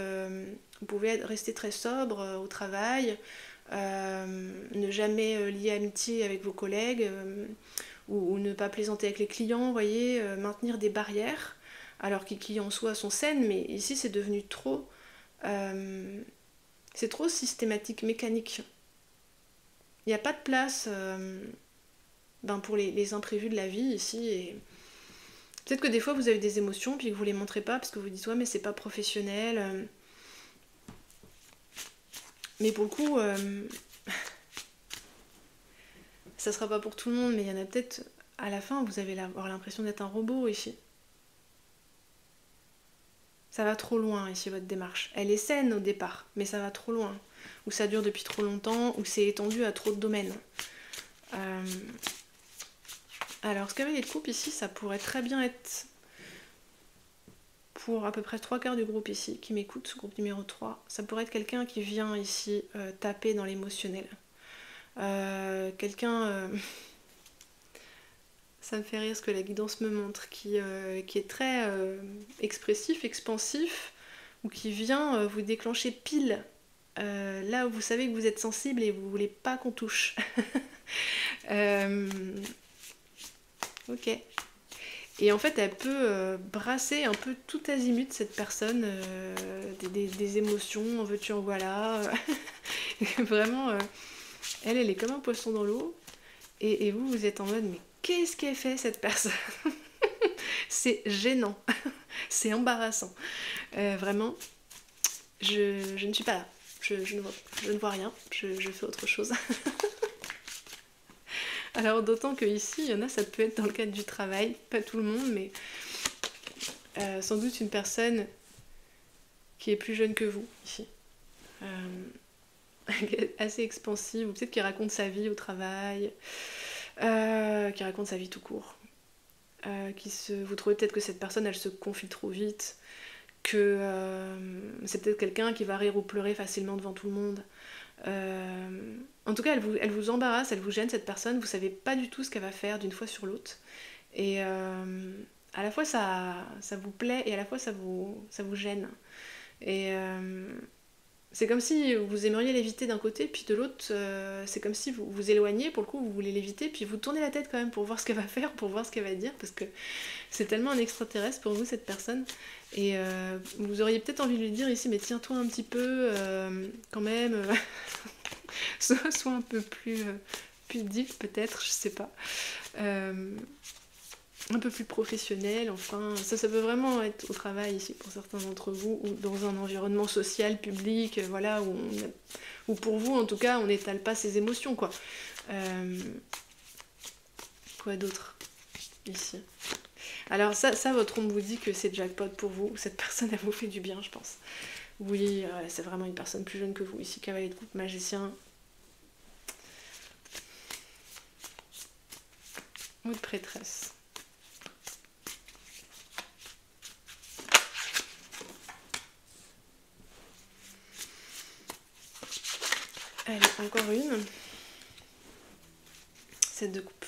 vous pouvez rester très sobre au travail, ne jamais lier amitié avec vos collègues, ou ne pas plaisanter avec les clients, vous voyez, maintenir des barrières, alors qui en soi sont saines, mais ici c'est devenu trop... c'est trop systématique, mécanique. Il n'y a pas de place pour les imprévus de la vie ici, et peut-être que des fois vous avez des émotions puis que vous les montrez pas parce que vous dites ouais mais c'est pas professionnel. Mais pour le coup, ça sera pas pour tout le monde, mais il y en a peut-être à la fin vous allez avoir l'impression d'être un robot ici. Ça va trop loin ici votre démarche. Elle est saine au départ, mais ça va trop loin. Ou ça dure depuis trop longtemps, ou c'est étendu à trop de domaines. Alors ce cavalier de coupe ici, ça pourrait très bien être pour à peu près 3/4 du groupe ici qui m'écoute, ce groupe numéro 3. Ça pourrait être quelqu'un qui vient ici taper dans l'émotionnel. Quelqu'un... ça me fait rire ce que la guidance me montre, qui est très expressif, expansif, ou qui vient vous déclencher pile là où vous savez que vous êtes sensible et vous voulez pas qu'on touche. Ok. Et en fait, elle peut brasser un peu tout azimut cette personne, des émotions, en veux-tu, en voilà. Vraiment, elle est comme un poisson dans l'eau. Et vous, vous êtes en mode, mais qu'est-ce qu'elle fait cette personne? C'est gênant, c'est embarrassant. Vraiment, je ne suis pas là. Je ne vois rien, je fais autre chose. Alors d'autant que ici, il y en a, ça peut être dans le cadre du travail, pas tout le monde, mais sans doute une personne qui est plus jeune que vous, ici. Assez expansive, ou peut-être qui raconte sa vie au travail, qui raconte sa vie tout court. Vous trouvez peut-être que cette personne, elle se confie trop vite, que c'est peut-être quelqu'un qui va rire ou pleurer facilement devant tout le monde. En tout cas, elle vous embarrasse, elle vous gêne, cette personne, vous savez pas du tout ce qu'elle va faire d'une fois sur l'autre. Et à la fois ça vous plaît et à la fois ça vous gêne. Et c'est comme si vous aimeriez l'éviter d'un côté, puis de l'autre, c'est comme si vous vous éloignez, pour le coup, vous voulez l'éviter, puis vous tournez la tête quand même pour voir ce qu'elle va faire, pour voir ce qu'elle va dire, parce que c'est tellement un extraterrestre pour vous, cette personne. Et vous auriez peut-être envie de lui dire ici, mais tiens-toi un petit peu, quand même, sois un peu plus pudique, peut-être, je sais pas. Un peu plus professionnel, enfin, ça peut vraiment être au travail ici pour certains d'entre vous, ou dans un environnement social, public, voilà, où pour vous, en tout cas, on n'étale pas ses émotions, quoi. Quoi d'autre ici? Alors ça, votre ombre vous dit que c'est jackpot pour vous, cette personne, elle vous fait du bien, je pense. Oui, c'est vraiment une personne plus jeune que vous, ici, cavalier de coupe, magicien. Ou de prêtresse. Allez, encore une. 7 de coupe.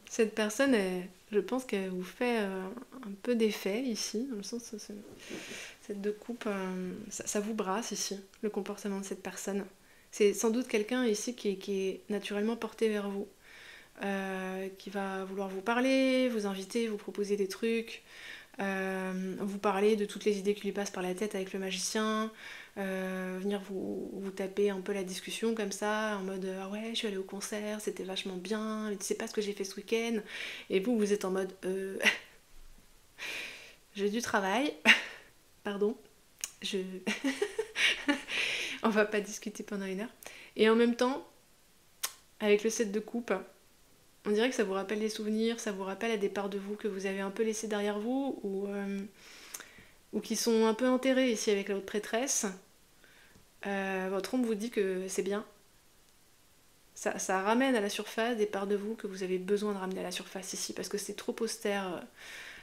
Cette personne, je pense qu'elle vous fait un peu d'effet ici, dans le sens où cette de coupe, ça vous brasse ici, le comportement de cette personne. C'est sans doute quelqu'un ici qui est naturellement porté vers vous, qui va vouloir vous parler, vous inviter, vous proposer des trucs, vous parler de toutes les idées qui lui passent par la tête avec le magicien, venir vous taper un peu la discussion comme ça, en mode ah ouais, je suis allée au concert, c'était vachement bien, mais tu sais pas ce que j'ai fait ce week-end. Et vous êtes en mode j'ai du travail, pardon, on va pas discuter pendant 1 heure. Et en même temps, avec le 7 de coupe, on dirait que ça vous rappelle des souvenirs, ça vous rappelle à des parts de vous que vous avez un peu laissées derrière vous, ou qui sont un peu enterrées ici avec la haute prêtresse. Votre ombre vous dit que c'est bien. Ça ramène à la surface des parts de vous que vous avez besoin de ramener à la surface ici, parce que c'est trop austère.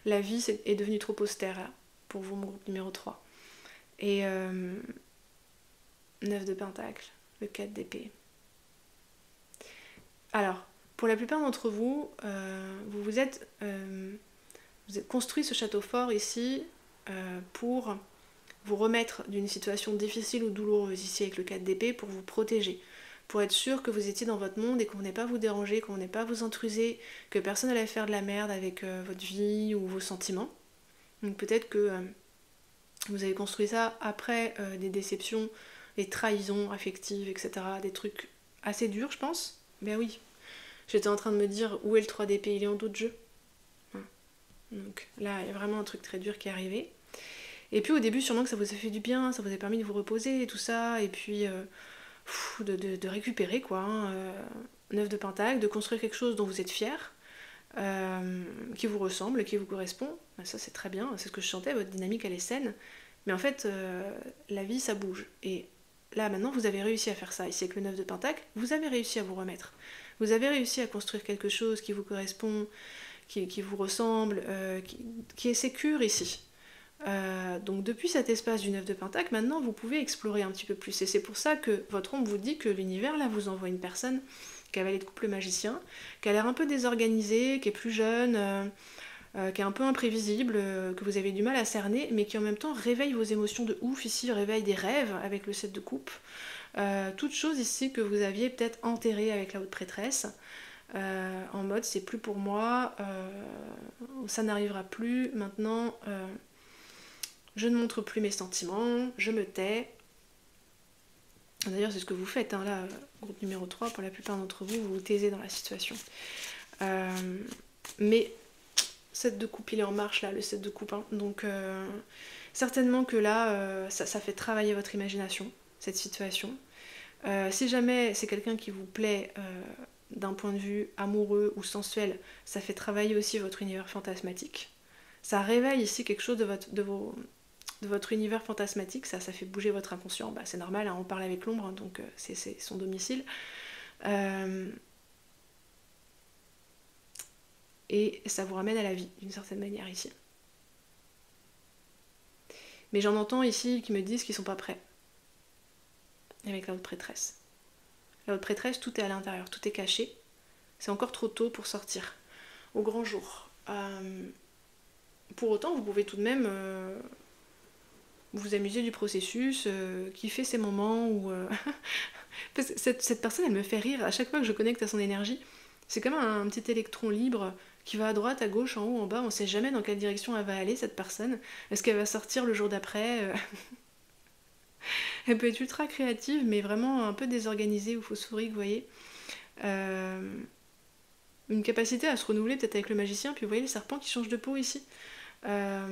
La vie est devenue trop austère là, pour vous, mon groupe numéro 3. Et 9 de pentacle, le 4 d'épée. Alors, pour la plupart d'entre vous, vous êtes construit ce château fort ici pour vous remettre d'une situation difficile ou douloureuse ici avec le 4 d'épée, pour vous protéger, pour être sûr que vous étiez dans votre monde et qu'on n'ait pas vous déranger, qu'on n'ait pas vous intruser, que personne n'allait faire de la merde avec votre vie ou vos sentiments. Donc peut-être que vous avez construit ça après des déceptions, des trahisons affectives, etc. Des trucs assez durs, je pense. Ben oui, j'étais en train de me dire où est le 3 d'épée, il est en dos de jeu. Donc là, il y a vraiment un truc très dur qui est arrivé. Et puis au début, sûrement que ça vous a fait du bien, ça vous a permis de vous reposer et tout ça, et puis de récupérer quoi. 9 de pentacle, de construire quelque chose dont vous êtes fier, qui vous ressemble, qui vous correspond. Ça c'est très bien, c'est ce que je chantais, votre dynamique elle est saine. Mais en fait, la vie ça bouge. Et là maintenant, vous avez réussi à faire ça. Ici avec le 9 de pentacle, vous avez réussi à vous remettre. Vous avez réussi à construire quelque chose qui vous correspond, qui vous ressemble, qui est sécure ici. Donc depuis cet espace du 9 de pentacle, maintenant vous pouvez explorer un petit peu plus. Et c'est pour ça que votre ombre vous dit que l'univers là vous envoie une personne, cavalier de coupe le magicien, qui a l'air un peu désorganisée, qui est plus jeune, qui est un peu imprévisible, que vous avez du mal à cerner, mais qui en même temps réveille vos émotions de ouf ici, réveille des rêves avec le 7 de coupe. Toutes choses ici que vous aviez peut-être enterrées avec la haute prêtresse. En mode c'est plus pour moi, ça n'arrivera plus, maintenant je ne montre plus mes sentiments, je me tais. D'ailleurs c'est ce que vous faites, hein, là, groupe numéro 3, pour la plupart d'entre vous, vous vous taisez dans la situation. Mais 7 de coupe, il est en marche là, le 7 de coupe, hein. Donc certainement que là, ça fait travailler votre imagination, cette situation. Si jamais c'est quelqu'un qui vous plaît d'un point de vue amoureux ou sensuel, ça fait travailler aussi votre univers fantasmatique. Ça réveille ici quelque chose de votre univers fantasmatique, ça fait bouger votre inconscient. Bah, c'est normal, hein, on parle avec l'ombre, hein, donc c'est son domicile. et ça vous ramène à la vie d'une certaine manière ici. Mais j'en entends ici qui me disent qu'ils sont pas prêts avec la haute prêtresse. La haute prêtresse, tout est à l'intérieur, tout est caché. C'est encore trop tôt pour sortir au grand jour. Pour autant, vous pouvez tout de même vous amuser du processus, kiffer ces moments où... Parce que cette personne, elle me fait rire. À chaque fois que je connecte à son énergie, c'est comme un petit électron libre qui va à droite, à gauche, en haut, en bas. On sait jamais dans quelle direction elle va aller, cette personne. Est-ce qu'elle va sortir le jour d'après Elle peut être ultra créative, mais vraiment un peu désorganisée ou phosphoриque, vous voyez. Une capacité à se renouveler peut-être avec le magicien. Puis vous voyez le serpent qui change de peau ici. Ah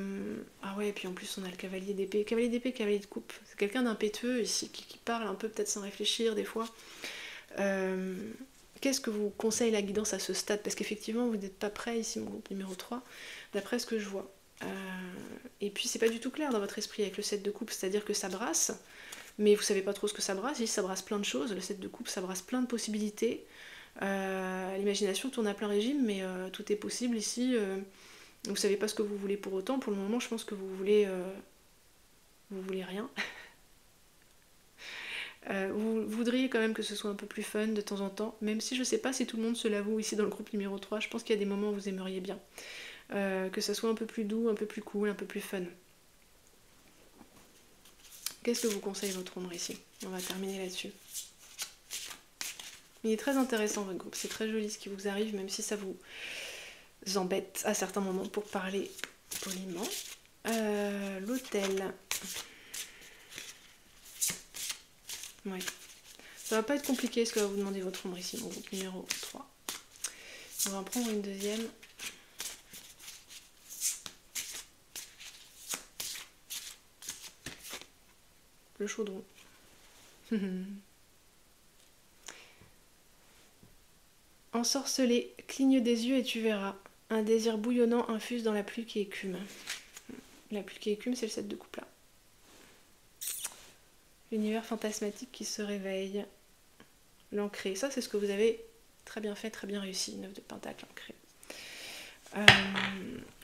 ouais, et puis en plus on a le cavalier d'épée. Cavalier d'épée, cavalier de coupe. C'est quelqu'un d'impétueux ici, qui parle un peu peut-être sans réfléchir des fois. Qu'est-ce que vous conseille la guidance à ce stade? Parce qu'effectivement vous n'êtes pas prêt ici, mon groupe numéro 3, d'après ce que je vois. Et puis c'est pas du tout clair dans votre esprit avec le 7 de coupe, c'est-à-dire que ça brasse, mais vous savez pas trop ce que ça brasse. Ici ça brasse plein de choses, le 7 de coupe ça brasse plein de possibilités. L'imagination tourne à plein régime, mais tout est possible ici. Vous savez pas ce que vous voulez pour autant. Pour le moment, je pense que vous voulez rien. Vous voudriez quand même que ce soit un peu plus fun de temps en temps, même si je sais pas si tout le monde se l'avoue ici dans le groupe numéro 3. Je pense qu'il y a des moments où vous aimeriez bien que ça soit un peu plus doux, un peu plus cool, un peu plus fun. Qu'est-ce que vous conseille votre ombre ici? On va terminer là-dessus. Il est très intéressant votre groupe, c'est très joli ce qui vous arrive, même si ça vous embête à certains moments pour parler poliment. L'hôtel. Ouais. Ça va pas être compliqué ce que va vous demander votre ombre ici, mon groupe numéro 3. On va en prendre une deuxième. Le chaudron. Ensorcelé, cligne des yeux et tu verras. Un désir bouillonnant infuse dans la pluie qui écume. La pluie qui écume, c'est le 7 de coupe là. L'univers fantasmatique qui se réveille. L'ancré. Ça, c'est ce que vous avez très bien fait, très bien réussi. 9 de pentacle, ancré.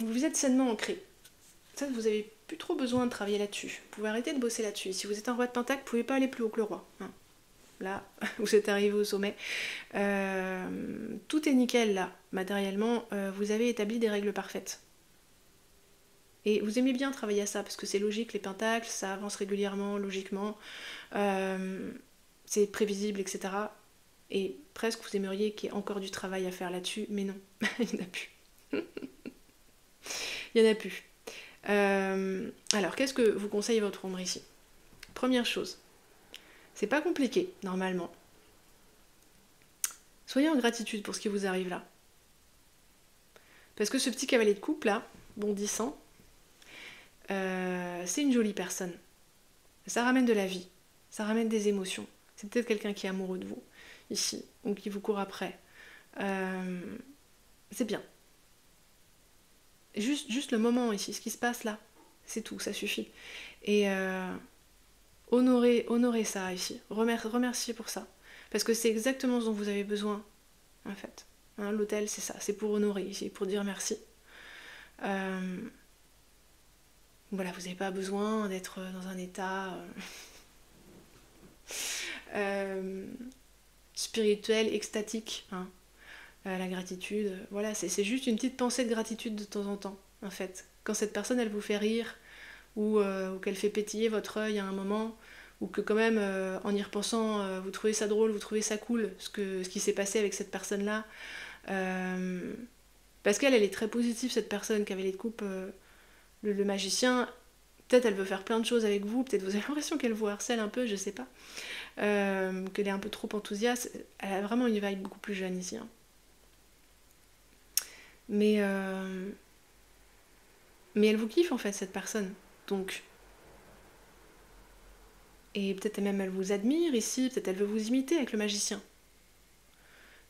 Vous êtes sainement ancré. Ça, vous avez plus trop besoin de travailler là-dessus. Vous pouvez arrêter de bosser là-dessus. Si vous êtes un roi de pentacle, vous pouvez pas aller plus haut que le roi. Hein. Là, vous êtes arrivé au sommet. Tout est nickel là, matériellement. Vous avez établi des règles parfaites. Et vous aimez bien travailler à ça, parce que c'est logique, les pentacles, ça avance régulièrement, logiquement. C'est prévisible, etc. Et presque vous aimeriez qu'il y ait encore du travail à faire là-dessus, mais non, il n'y en a plus. Il n'y en a plus. Alors, qu'est-ce que vous conseille votre ombre ici? Première chose, c'est pas compliqué, normalement. Soyez en gratitude pour ce qui vous arrive là. Parce que ce petit cavalier de coupe là, bondissant, c'est une jolie personne. Ça ramène de la vie, ça ramène des émotions. C'est peut-être quelqu'un qui est amoureux de vous, ici, ou qui vous court après. C'est bien. Juste le moment ici, ce qui se passe là, c'est tout, ça suffit. Et honorez ça ici, remerciez pour ça. Parce que c'est exactement ce dont vous avez besoin, en fait. Hein, l'hôtel, c'est ça, c'est pour honorer ici, pour dire merci. Voilà, vous n'avez pas besoin d'être dans un état spirituel, extatique. Hein. La gratitude, voilà, c'est juste une petite pensée de gratitude de temps en temps, en fait. Quand cette personne, elle vous fait rire, ou qu'elle fait pétiller votre œil à un moment, ou que quand même, en y repensant, vous trouvez ça drôle, vous trouvez ça cool, ce qui s'est passé avec cette personne-là. Parce qu'elle est très positive, cette personne, cavalier de coupe, le magicien, peut-être elle veut faire plein de choses avec vous, peut-être vous avez l'impression qu'elle vous harcèle un peu, je sais pas, qu'elle est un peu trop enthousiaste. Elle a vraiment une vibe beaucoup plus jeune ici. Hein. Mais elle vous kiffe en fait, cette personne. Donc, et peut-être même elle vous admire ici, peut-être elle veut vous imiter avec le magicien.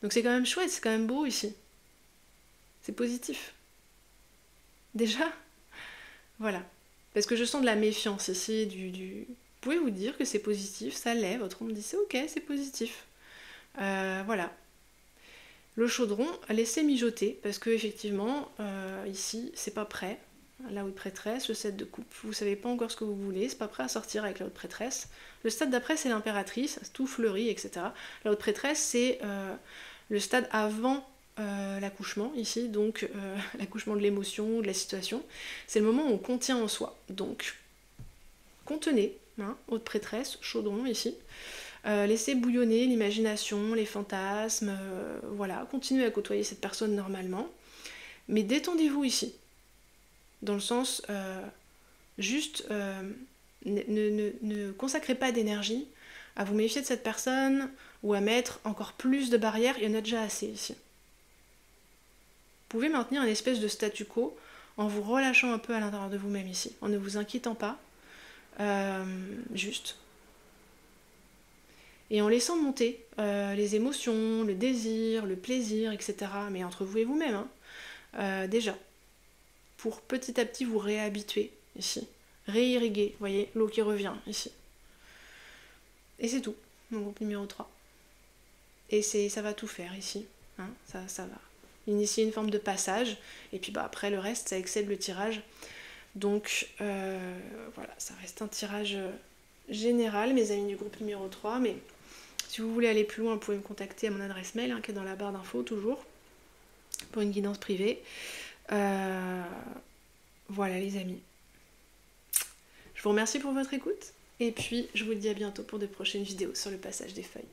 Donc c'est quand même chouette, c'est quand même beau ici. C'est positif. Déjà, voilà. Parce que je sens de la méfiance ici, Vous pouvez vous dire que c'est positif, ça l'est, votre ombre dit c'est ok, c'est positif. Voilà. Le chaudron, laissez mijoter, parce que effectivement, ici, c'est pas prêt. La haute prêtresse, le 7 de coupe, vous savez pas encore ce que vous voulez, c'est pas prêt à sortir avec la haute prêtresse. Le stade d'après, c'est l'impératrice, tout fleuri, etc. La haute prêtresse, c'est le stade avant l'accouchement, ici, donc l'accouchement de l'émotion, de la situation. C'est le moment où on contient en soi. Donc, contenez, hein, haute prêtresse, chaudron, ici. Laissez bouillonner l'imagination, les fantasmes, voilà, continuez à côtoyer cette personne normalement. Mais détendez-vous ici. Dans le sens, juste, ne consacrez pas d'énergie à vous méfier de cette personne ou à mettre encore plus de barrières, il y en a déjà assez ici. Vous pouvez maintenir une espèce de statu quo en vous relâchant un peu à l'intérieur de vous-même ici, en ne vous inquiétant pas, juste. Et en laissant monter les émotions, le désir, le plaisir, etc. Mais entre vous et vous-même, hein, déjà. Pour petit à petit vous réhabituer ici. Réirriguer, vous voyez, l'eau qui revient ici. Et c'est tout, mon groupe numéro 3. Et ça va tout faire ici. Hein, ça va initier une forme de passage. Et puis bah, après le reste, ça excède le tirage. Donc voilà, ça reste un tirage général, mes amis du groupe numéro 3. Mais si vous voulez aller plus loin, vous pouvez me contacter à mon adresse mail, hein, qui est dans la barre d'infos toujours, pour une guidance privée. Voilà les amis. Je vous remercie pour votre écoute et puis je vous dis à bientôt pour de prochaines vidéos sur le passage des feuilles.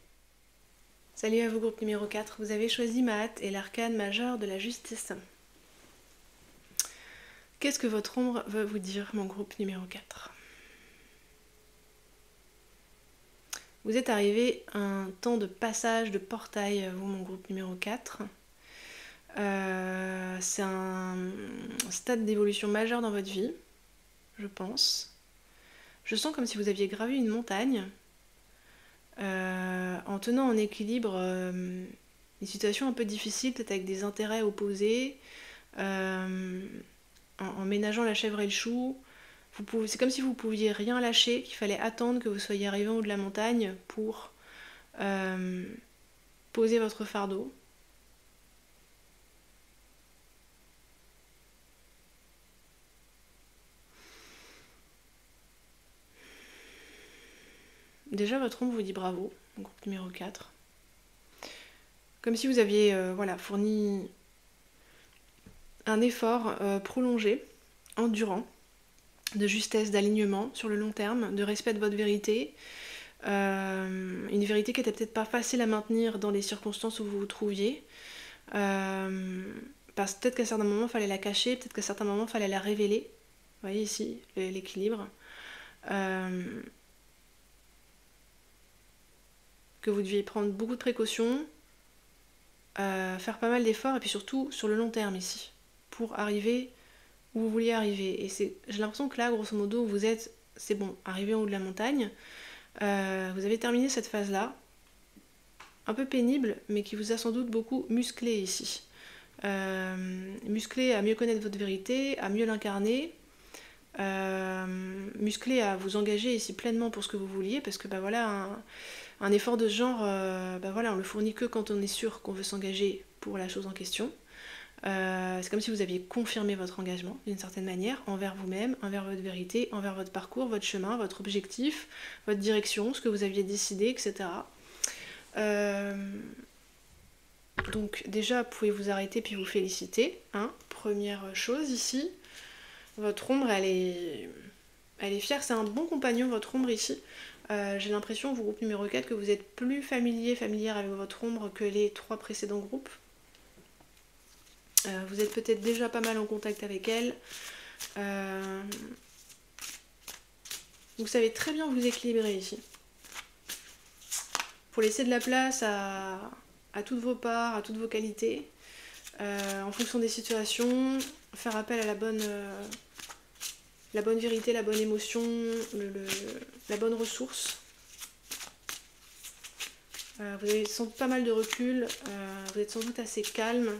Salut à vous groupe numéro 4, vous avez choisi Maat et l'arcane majeur de la justice. Qu'est-ce que votre ombre veut vous dire, mon groupe numéro 4? Vous êtes arrivé à un temps de passage, de portail, vous mon groupe numéro 4. C'est un stade d'évolution majeure dans votre vie, je pense. Je sens comme si vous aviez gravi une montagne en tenant en équilibre des situations un peu difficiles, peut-être avec des intérêts opposés, en ménageant la chèvre et le chou. C'est comme si vous ne pouviez rien lâcher, qu'il fallait attendre que vous soyez arrivé en haut de la montagne pour poser votre fardeau. Déjà, votre ombre vous dit bravo, groupe numéro 4. Comme si vous aviez voilà, fourni un effort prolongé, endurant, de justesse, d'alignement sur le long terme, de respect de votre vérité. Une vérité qui n'était peut-être pas facile à maintenir dans les circonstances où vous vous trouviez. Parce que peut-être qu'à certains moments, il fallait la cacher, peut-être qu'à certains moments, il fallait la révéler. Vous voyez ici, l'équilibre. Que vous deviez prendre beaucoup de précautions, faire pas mal d'efforts, et puis surtout sur le long terme ici, pour arriver où vous vouliez arriver. Et j'ai l'impression que là, grosso modo, vous êtes, c'est bon, arrivé en haut de la montagne, vous avez terminé cette phase-là, un peu pénible, mais qui vous a sans doute beaucoup musclé ici. Musclé à mieux connaître votre vérité, à mieux l'incarner, musclé à vous engager ici pleinement pour ce que vous vouliez, parce que bah voilà, un effort de ce genre, bah voilà, on le fournit que quand on est sûr qu'on veut s'engager pour la chose en question. C'est comme si vous aviez confirmé votre engagement d'une certaine manière envers vous-même, envers votre vérité, envers votre parcours, votre chemin, votre objectif, votre direction, ce que vous aviez décidé, etc. Donc déjà, vous pouvez vous arrêter puis vous féliciter. Hein. Première chose ici, votre ombre, elle est fière, c'est un bon compagnon, votre ombre ici. J'ai l'impression, vous groupe numéro 4, que vous êtes plus familière avec votre ombre que les 3 précédents groupes. Vous êtes peut-être déjà pas mal en contact avec elle. Vous savez très bien vous équilibrer ici. Pour laisser de la place à toutes vos parts, à toutes vos qualités, en fonction des situations, faire appel à la bonne vérité, la bonne émotion, la bonne ressource. Vous avez sans doute pas mal de recul, vous êtes sans doute assez calme.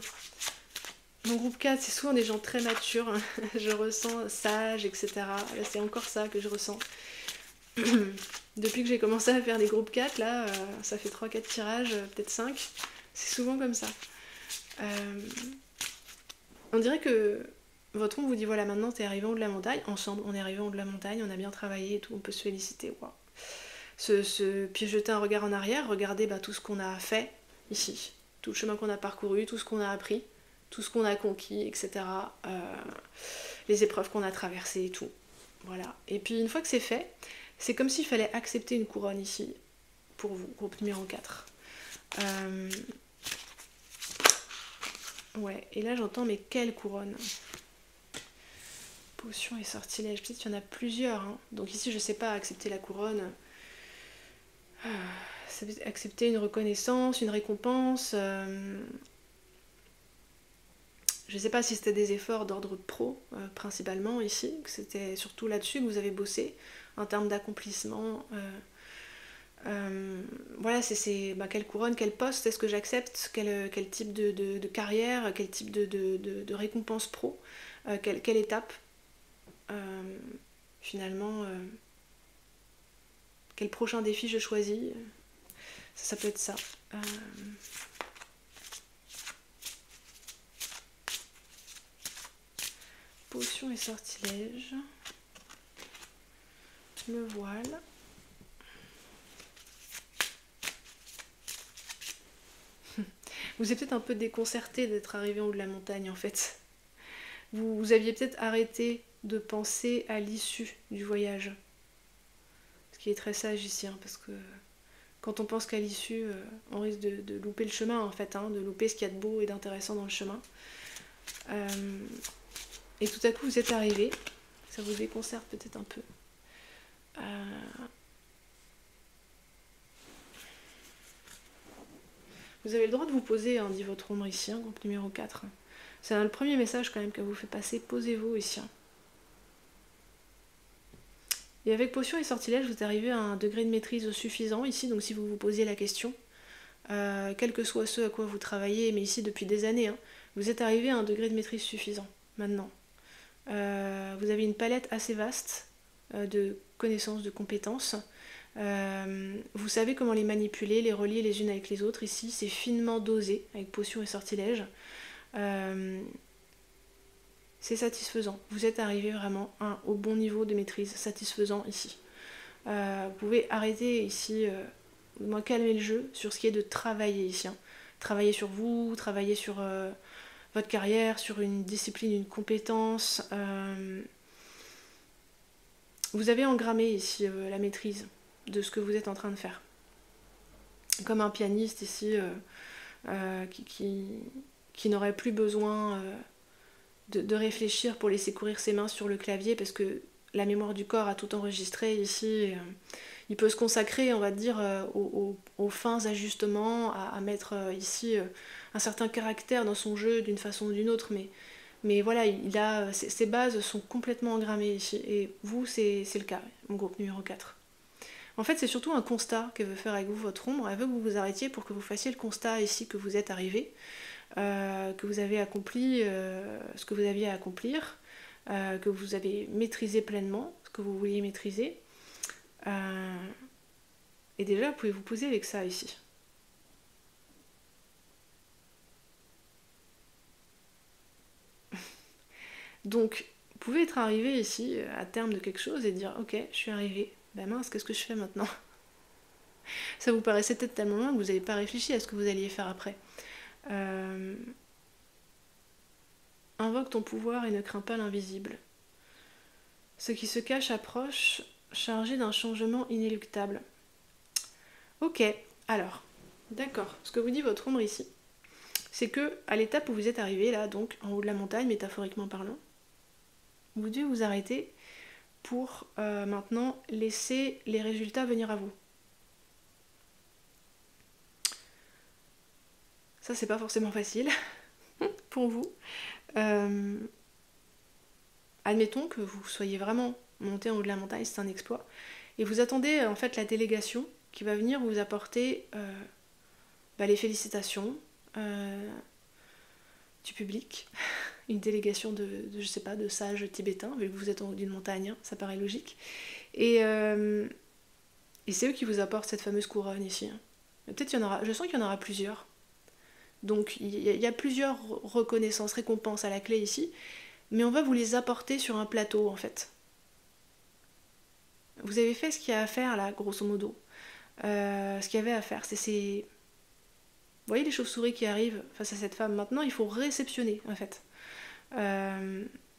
Mon groupe 4, c'est souvent des gens très matures, je ressens sages, etc. Là, c'est encore ça que je ressens. Depuis que j'ai commencé à faire des groupes 4, là, ça fait 3-4 tirages, peut-être 5. C'est souvent comme ça. On dirait que votre ombre vous dit voilà, maintenant t'es arrivé en haut de la montagne, ensemble on est arrivé en haut de la montagne, on a bien travaillé et tout, on peut se féliciter. Wow. Puis jeter un regard en arrière, regarder tout ce qu'on a fait ici, tout le chemin qu'on a parcouru, tout ce qu'on a appris, tout ce qu'on a conquis, etc. Les épreuves qu'on a traversées et tout. Voilà. Et puis une fois que c'est fait, c'est comme s'il fallait accepter une couronne ici, pour vous, groupe numéro 4. Ouais, et là j'entends, mais quelle couronne? Potion et sortilège, peut-être qu'il y en a plusieurs. Hein. Donc ici, je sais pas, accepter la couronne. Ça veut dire accepter une reconnaissance, une récompense. Je sais pas si c'était des efforts d'ordre pro, principalement ici, que c'était surtout là-dessus que vous avez bossé, en termes d'accomplissement. Voilà, c'est quelle couronne, quel poste est-ce que j'accepte, quel type de carrière, quel type de récompense pro, quelle étape. Finalement, quel prochain défi je choisis, ça peut être ça. Potion et sortilège, le voile. Vous êtes peut-être un peu déconcerté d'être arrivé en haut de la montagne en fait. Vous aviez peut-être arrêté de penser à l'issue du voyage. Ce qui est très sage ici, hein, parce que quand on pense qu'à l'issue, on risque de louper le chemin en fait, hein, de louper ce qu'il y a de beau et d'intéressant dans le chemin. Et tout à coup vous êtes arrivé, ça vous déconcerte peut-être un peu. Vous avez le droit de vous poser, hein, dit votre ombre ici, hein, groupe numéro 4. C'est le premier message quand même qu'elle vous fait passer, posez-vous ici. Et avec potion et sortilège, vous arrivez à un degré de maîtrise suffisant ici, donc si vous vous posiez la question, quel que soit ce à quoi vous travaillez, mais ici depuis des années, hein, vous êtes arrivé à un degré de maîtrise suffisant, maintenant. Vous avez une palette assez vaste de connaissances, de compétences. Vous savez comment les manipuler, les relier les unes avec les autres. Ici, c'est finement dosé avec potion et sortilège. C'est satisfaisant. Vous êtes arrivé vraiment au bon niveau de maîtrise, satisfaisant ici. Vous pouvez arrêter ici, calmer le jeu sur ce qui est de travailler ici. Hein. Travailler sur vous, travailler sur votre carrière, sur une discipline, une compétence. Vous avez engrammé ici la maîtrise de ce que vous êtes en train de faire. Comme un pianiste ici qui n'aurait plus besoin de réfléchir pour laisser courir ses mains sur le clavier parce que la mémoire du corps a tout enregistré ici. Il peut se consacrer, on va dire, aux fins ajustements, à mettre ici un certain caractère dans son jeu d'une façon ou d'une autre, mais voilà, ses bases sont complètement engrammées ici. Et vous, c'est le cas, mon groupe numéro 4. En fait, c'est surtout un constat qu'elle veut faire avec vous, votre ombre. Elle veut que vous vous arrêtiez pour que vous fassiez le constat ici que vous êtes arrivé, que vous avez accompli ce que vous aviez à accomplir, que vous avez maîtrisé pleinement ce que vous vouliez maîtriser. Et déjà, vous pouvez vous poser avec ça ici. Donc, vous pouvez être arrivé ici à terme de quelque chose et dire ok, je suis arrivé. Ben mince, qu'est-ce que je fais maintenant? Ça vous paraissait peut-être tellement loin que vous n'avez pas réfléchi à ce que vous alliez faire après. Invoque ton pouvoir et ne crains pas l'invisible. Ce qui se cache approche, chargé d'un changement inéluctable. Ok, alors, d'accord. Ce que vous dit votre ombre ici, c'est que à l'étape où vous êtes arrivé, là, donc en haut de la montagne, métaphoriquement parlant, vous devez vous arrêter pour maintenant laisser les résultats venir à vous. Ça, c'est pas forcément facile pour vous. Admettons que vous soyez vraiment monté en haut de la montagne, c'est un exploit, et vous attendez en fait la délégation qui va venir vous apporter les félicitations du public, une délégation je sais pas, de sages tibétains, vu que vous êtes en haut d'une montagne, hein, ça paraît logique, et c'est eux qui vous apportent cette fameuse couronne ici. Hein. Peut-être qu'il y en aura, je sens qu'il y en aura plusieurs. Donc il y a plusieurs reconnaissances, récompenses à la clé ici, mais on va vous les apporter sur un plateau en fait. Vous avez fait ce qu'il y a à faire là, grosso modo. Ce qu'il y avait à faire, c'est... Vous voyez les chauves-souris qui arrivent face à cette femme. Maintenant, il faut réceptionner en fait.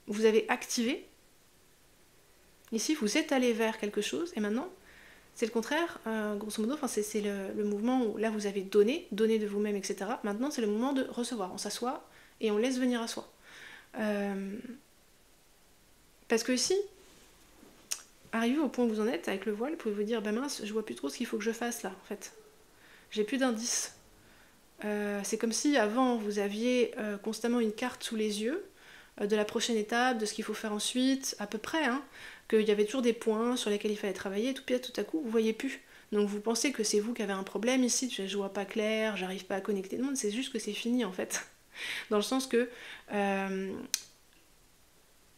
Vous avez activé. Ici, vous êtes allé vers quelque chose, et maintenant, c'est le contraire, grosso modo, c'est le mouvement où là vous avez donné de vous-même, etc. Maintenant, c'est le moment de recevoir. On s'assoit et on laisse venir à soi. Parce que ici, arrivé au point où vous en êtes avec le voile, vous pouvez vous dire, ben mince, je vois plus trop ce qu'il faut que je fasse là, en fait. J'ai plus d'indices. C'est comme si avant vous aviez constamment une carte sous les yeux de la prochaine étape, de ce qu'il faut faire ensuite, à peu près, hein, qu'il y avait toujours des points sur lesquels il fallait travailler, tout à coup, vous voyez plus. Donc vous pensez que c'est vous qui avez un problème ici, je vois pas clair, j'arrive pas à connecter. Non, c'est juste que c'est fini en fait. Dans le sens que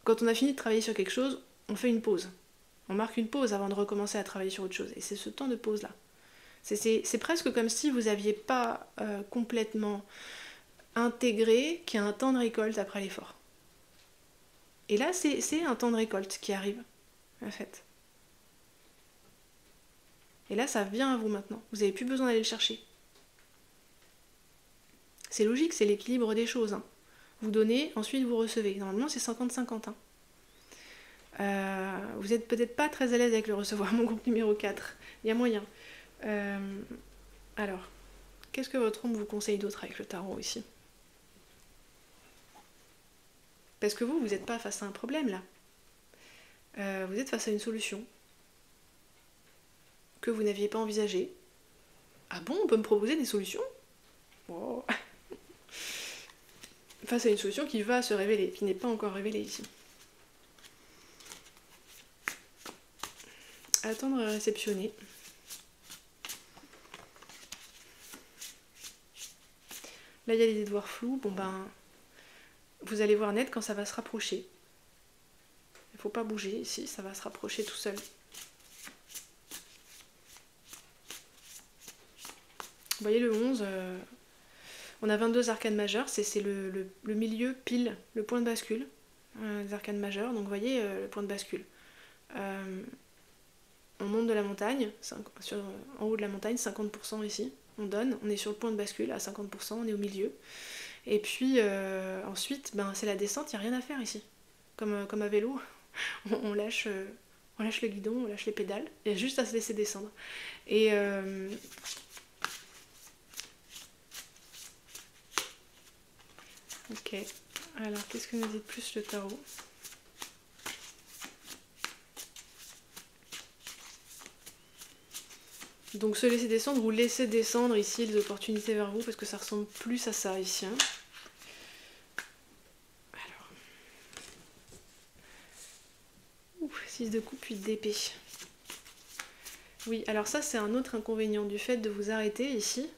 quand on a fini de travailler sur quelque chose, on fait une pause. On marque une pause avant de recommencer à travailler sur autre chose. Et c'est ce temps de pause-là. C'est presque comme si vous n'aviez pas complètement intégré qu'il y a un temps de récolte après l'effort. Et là, c'est un temps de récolte qui arrive, en fait. Et là, ça vient à vous maintenant. Vous n'avez plus besoin d'aller le chercher. C'est logique, c'est l'équilibre des choses. Hein. Vous donnez, ensuite vous recevez. Normalement, c'est 50-50. Hein. Vous n'êtes peut-être pas très à l'aise avec le recevoir, mon groupe numéro 4. Il y a moyen. Alors, qu'est-ce que votre ombre vous conseille d'autre avec le tarot ici? Parce que vous n'êtes pas face à un problème là. Vous êtes face à une solution que vous n'aviez pas envisagée. Ah bon, on peut me proposer des solutions? Oh. Face à une solution qui va se révéler, qui n'est pas encore révélée ici. Attendre à réceptionner. Là, il y a l'idée de voir flou. Bon ben, vous allez voir net quand ça va se rapprocher. Il ne faut pas bouger ici, ça va se rapprocher tout seul. Vous voyez le 11, on a 22 arcanes majeures, c'est le milieu pile, le point de bascule des arcanes majeures. Donc vous voyez le point de bascule. On monte de la montagne, en haut de la montagne, 50% ici. On donne, on est sur le point de bascule à 50%, on est au milieu. Et puis ensuite, ben, c'est la descente, il n'y a rien à faire ici. Comme à vélo, on lâche le guidon, on lâche les pédales, il y a juste à se laisser descendre. Et ok, alors qu'est-ce que nous dit plus le tarot? Donc se laisser descendre, vous laissez descendre ici les opportunités vers vous, parce que ça ressemble plus à ça ici. Hein. Alors. 6 de coupe, 8 d'épée. Oui, alors ça c'est un autre inconvénient du fait de vous arrêter ici.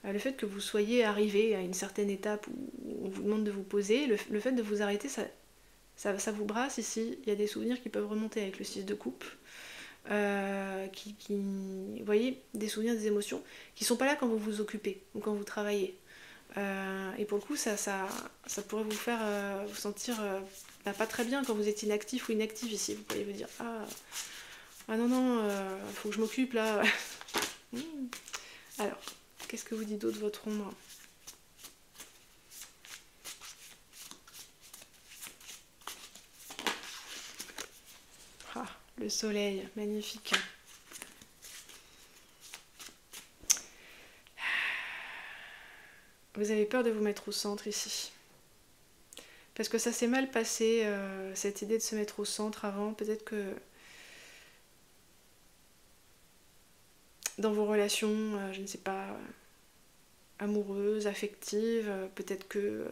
Le fait que vous soyez arrivé à une certaine étape où on vous demande de vous poser, le fait de vous arrêter, ça vous brasse ici. Il y a des souvenirs qui peuvent remonter avec le 6 de coupe. Vous voyez, des souvenirs, des émotions qui sont pas là quand vous vous occupez ou quand vous travaillez. Et pour le coup, ça pourrait vous faire vous sentir pas très bien quand vous êtes inactif ou inactive ici. Vous pourriez vous dire ah non, faut que je m'occupe là. Alors, qu'est-ce que vous dit d'autre votre ombre? Ah, le soleil, magnifique. Vous avez peur de vous mettre au centre ici. Parce que ça s'est mal passé, cette idée de se mettre au centre avant. Peut-être que dans vos relations, je ne sais pas, amoureuses, affectives, peut-être que,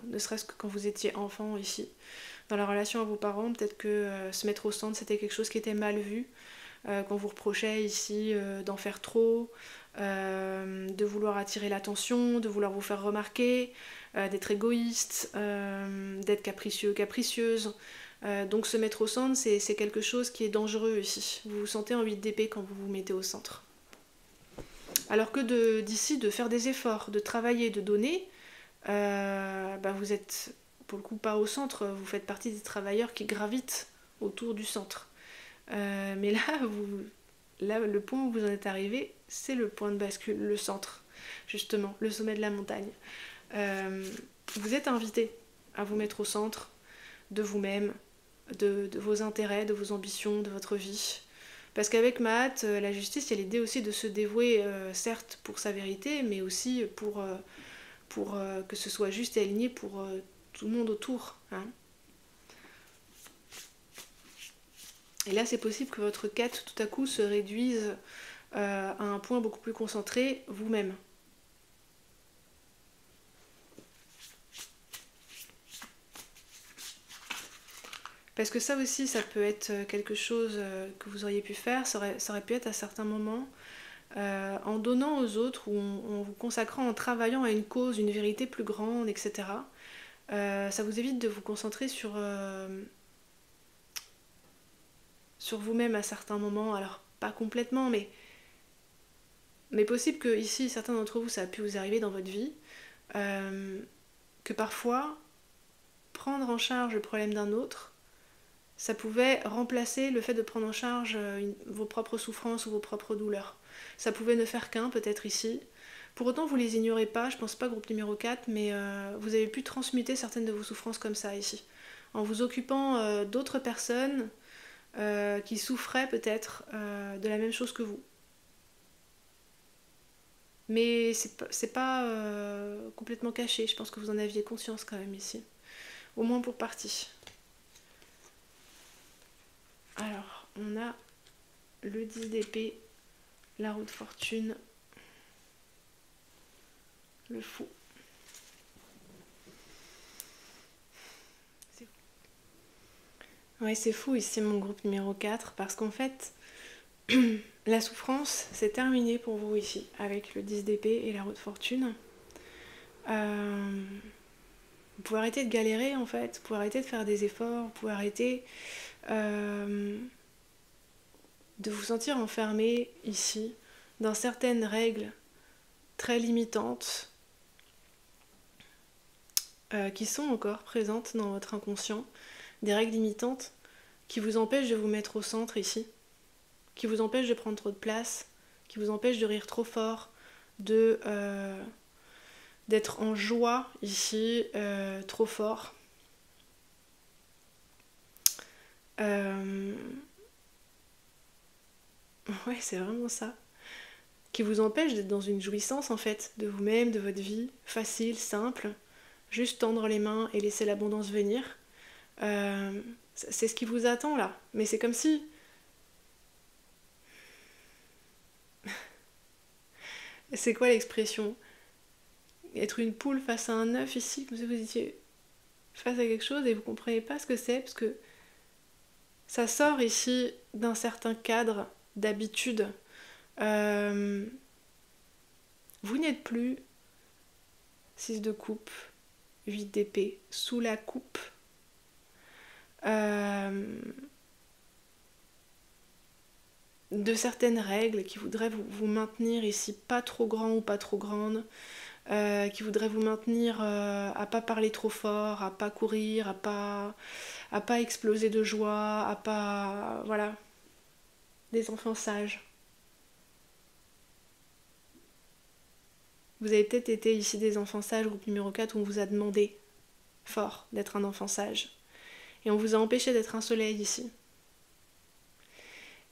ne serait-ce que quand vous étiez enfant ici, dans la relation à vos parents, peut-être que se mettre au centre, c'était quelque chose qui était mal vu, qu'on vous reprochait ici d'en faire trop, de vouloir attirer l'attention, de vouloir vous faire remarquer, d'être égoïste, d'être capricieux, capricieuse. Donc se mettre au centre, c'est quelque chose qui est dangereux ici. Vous vous sentez en 8 d'épée quand vous vous mettez au centre. Alors que d'ici, de faire des efforts, de travailler, de donner, vous êtes pour le coup pas au centre, vous faites partie des travailleurs qui gravitent autour du centre. Mais là, le point où vous en êtes arrivé, c'est le point de bascule, le centre, justement, le sommet de la montagne. Vous êtes invité à vous mettre au centre de vous-même, de vos intérêts, de vos ambitions, de votre vie. Parce qu'avec Mahat, la justice, il y a l'idée aussi de se dévouer, certes pour sa vérité, mais aussi pour que ce soit juste et aligné pour tout le monde autour. Hein. Et là, c'est possible que votre quête, tout à coup, se réduise à un point beaucoup plus concentré, vous-même. Parce que ça aussi, ça peut être quelque chose que vous auriez pu faire, ça aurait pu être à certains moments, en donnant aux autres, ou en vous consacrant, en travaillant à une cause, une vérité plus grande, etc. Ça vous évite de vous concentrer sur vous-même à certains moments, alors pas complètement, mais possible que ici, certains d'entre vous, ça a pu vous arriver dans votre vie, que parfois, prendre en charge le problème d'un autre, ça pouvait remplacer le fait de prendre en charge vos propres souffrances ou vos propres douleurs. Ça pouvait ne faire qu'un, peut-être ici. Pour autant, vous les ignorez pas, je pense pas groupe numéro 4, mais vous avez pu transmuter certaines de vos souffrances comme ça ici. En vous occupant d'autres personnes qui souffraient peut-être de la même chose que vous. Mais c'est pas complètement caché, je pense que vous en aviez conscience quand même ici. Au moins pour partie. Alors, on a le 10 d'épée, la roue de fortune, le fou. Ouais, c'est fou ici mon groupe numéro 4 parce qu'en fait, la souffrance c'est terminé pour vous ici avec le 10 d'épée et la roue de fortune. Vous pouvez arrêter de galérer en fait, vous pouvez arrêter de faire des efforts, vous pouvez arrêter de vous sentir enfermé ici dans certaines règles très limitantes qui sont encore présentes dans votre inconscient, des règles limitantes qui vous empêchent de vous mettre au centre ici, qui vous empêchent de prendre trop de place, qui vous empêchent de rire trop fort, d'être en joie ici trop fort. Ouais, c'est vraiment ça. Qui vous empêche d'être dans une jouissance en fait, de vous-même, de votre vie, facile, simple, juste tendre les mains et laisser l'abondance venir. C'est ce qui vous attend là. Mais c'est comme si... C'est quoi l'expression? Être une poule face à un œuf ici, comme si vous étiez face à quelque chose et vous comprenez pas ce que c'est, parce que ça sort ici d'un certain cadre d'habitude. Vous n'êtes plus 6 de coupe, 8 d'épée, sous la coupe. De certaines règles qui voudraient vous maintenir ici pas trop grand ou pas trop grande, qui voudraient vous maintenir à pas parler trop fort, à pas courir, à pas exploser de joie, à pas... Voilà. Des enfants sages. Vous avez peut-être été ici des enfants sages, groupe numéro 4, où on vous a demandé fort d'être un enfant sage. Et on vous a empêché d'être un soleil ici.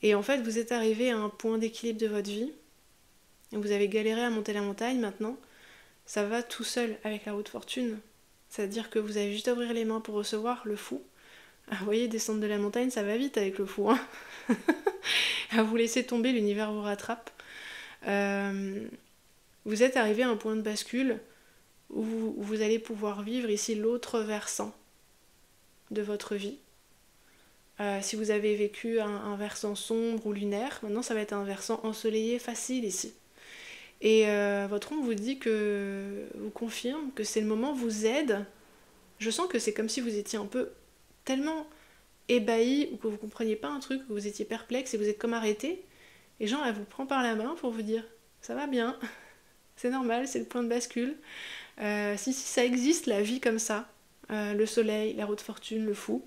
Et en fait, vous êtes arrivé à un point d'équilibre de votre vie. Et vous avez galéré à monter la montagne, maintenant. Ça va tout seul avec la roue de fortune. C'est-à-dire que vous avez juste à ouvrir les mains pour recevoir le fou. Ah, vous voyez, descendre de la montagne, ça va vite avec le fou. Hein. À vous laisser tomber, l'univers vous rattrape. Vous êtes arrivé à un point de bascule où vous allez pouvoir vivre ici l'autre versant de votre vie. Si vous avez vécu un versant sombre ou lunaire, maintenant ça va être un versant ensoleillé facile ici. Et votre ombre vous confirme que c'est le moment, vous aide. Je sens que c'est comme si vous étiez un peu tellement ébahi ou que vous ne compreniez pas un truc, que vous étiez perplexe et vous êtes comme arrêté. Et genre, elle vous prend par la main pour vous dire ça va bien, c'est normal, c'est le point de bascule. Si ça existe, la vie comme ça, le soleil, la roue de fortune, le fou,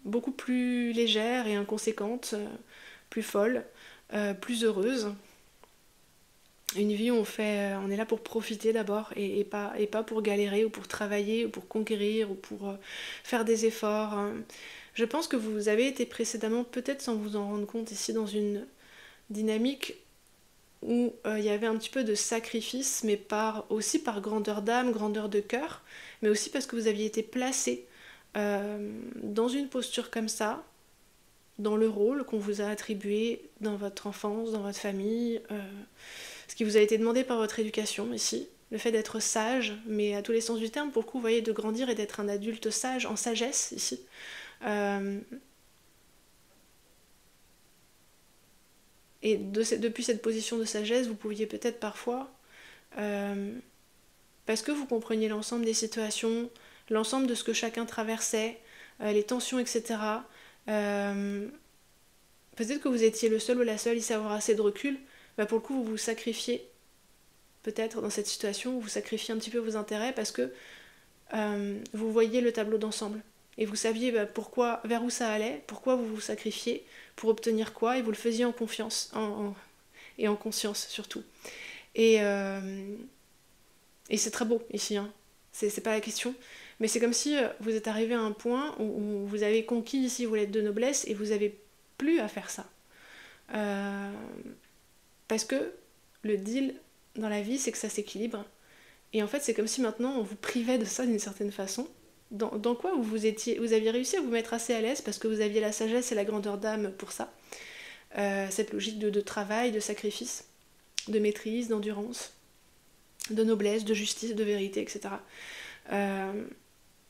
beaucoup plus légère et inconséquente, plus folle, plus heureuse. Une vie où on est là pour profiter d'abord et pas pour galérer ou pour travailler ou pour conquérir ou pour faire des efforts. Hein. Je pense que vous avez été précédemment, peut-être sans vous en rendre compte, ici dans une dynamique où il y avait un petit peu de sacrifice, mais aussi par grandeur d'âme, grandeur de cœur, mais aussi parce que vous aviez été placé dans une posture comme ça, dans le rôle qu'on vous a attribué dans votre enfance, dans votre famille, ce qui vous a été demandé par votre éducation ici, le fait d'être sage, mais à tous les sens du terme, pour le coup, vous voyez, de grandir et d'être un adulte sage, en sagesse ici. Et depuis cette position de sagesse, vous pouviez peut-être parfois, parce que vous compreniez l'ensemble des situations, l'ensemble de ce que chacun traversait, les tensions, etc., peut-être que vous étiez le seul ou la seule ici à avoir assez de recul, bah pour le coup vous vous sacrifiez peut-être dans cette situation, vous sacrifiez un petit peu vos intérêts parce que vous voyez le tableau d'ensemble et vous saviez pourquoi, vers où ça allait, pourquoi vous vous sacrifiez, pour obtenir quoi, et vous le faisiez en confiance et en conscience surtout. Et c'est très beau ici, hein. C'est pas la question, mais c'est comme si vous êtes arrivé à un point où vous avez conquis ici vos lettres de noblesse et vous avez plus à faire ça. Parce que le deal dans la vie, c'est que ça s'équilibre. Et en fait, c'est comme si maintenant on vous privait de ça d'une certaine façon. Dans quoi vous aviez réussi à vous mettre assez à l'aise parce que vous aviez la sagesse et la grandeur d'âme pour ça. Cette logique de travail, de sacrifice, de maîtrise, d'endurance, de noblesse, de justice, de vérité, etc.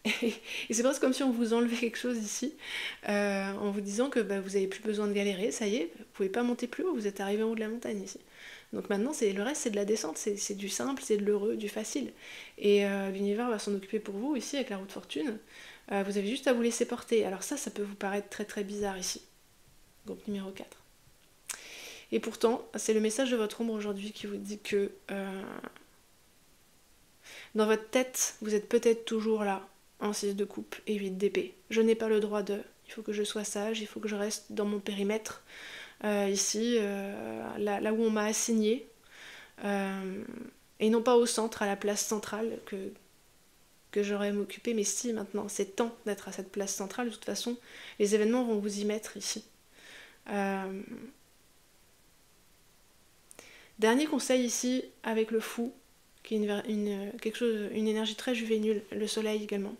Et c'est presque comme si on vous enlevait quelque chose ici, en vous disant que vous n'avez plus besoin de galérer, ça y est, vous pouvez pas monter plus haut, vous êtes arrivé en haut de la montagne ici. Donc maintenant, le reste, c'est de la descente, c'est du simple, c'est de l'heureux, du facile. Et l'univers va s'en occuper pour vous ici avec la roue de fortune. Vous avez juste à vous laisser porter. Alors ça peut vous paraître très très bizarre ici. Groupe numéro 4. Et pourtant, c'est le message de votre ombre aujourd'hui qui vous dit que dans votre tête, vous êtes peut-être toujours là, en 6 de coupe et 8 d'épée. Je n'ai pas le droit de... Il faut que je sois sage, il faut que je reste dans mon périmètre, ici, là où on m'a assigné, et non pas au centre, à la place centrale que j'aurais à m'occuper, mais si maintenant, c'est temps d'être à cette place centrale, de toute façon, les événements vont vous y mettre ici. Dernier conseil ici, avec le fou, qui est une énergie très juvénile, le soleil également.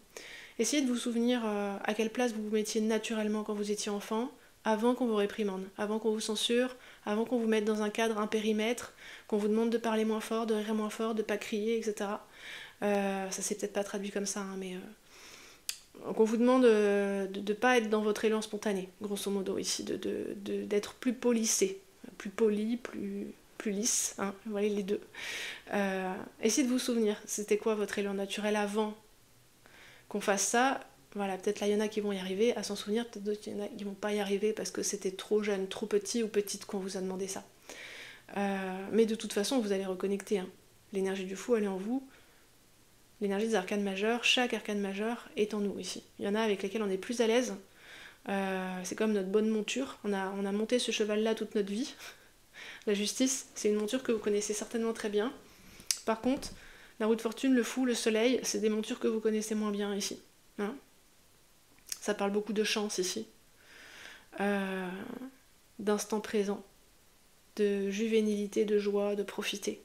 Essayez de vous souvenir à quelle place vous vous mettiez naturellement quand vous étiez enfant, avant qu'on vous réprimande, avant qu'on vous censure, avant qu'on vous mette dans un cadre, un périmètre, qu'on vous demande de parler moins fort, de rire moins fort, de pas crier, etc. Ça c'est peut-être pas traduit comme ça, hein, mais qu'on vous demande de ne pas être dans votre élan spontané, grosso modo ici, d'être plus polissé, plus poli, plus lisse, hein, vous voyez les deux. Essayez de vous souvenir, c'était quoi votre élan naturel avant qu'on fasse ça. Voilà, peut-être là il y en a qui vont y arriver à s'en souvenir, peut-être d'autres il y en a qui vont pas y arriver parce que c'était trop jeune, trop petit ou petite qu'on vous a demandé ça. Mais de toute façon vous allez reconnecter, hein. L'énergie du fou elle est en vous, l'énergie des arcanes majeures, chaque arcane majeur est en nous ici. Il y en a avec lesquels on est plus à l'aise, c'est comme notre bonne monture, on a monté ce cheval là toute notre vie. La justice, c'est une monture que vous connaissez certainement très bien. Par contre, la roue de fortune, le fou, le soleil, c'est des montures que vous connaissez moins bien ici. Hein, ça parle beaucoup de chance ici. D'instant présent. De juvénilité, de joie, de profiter.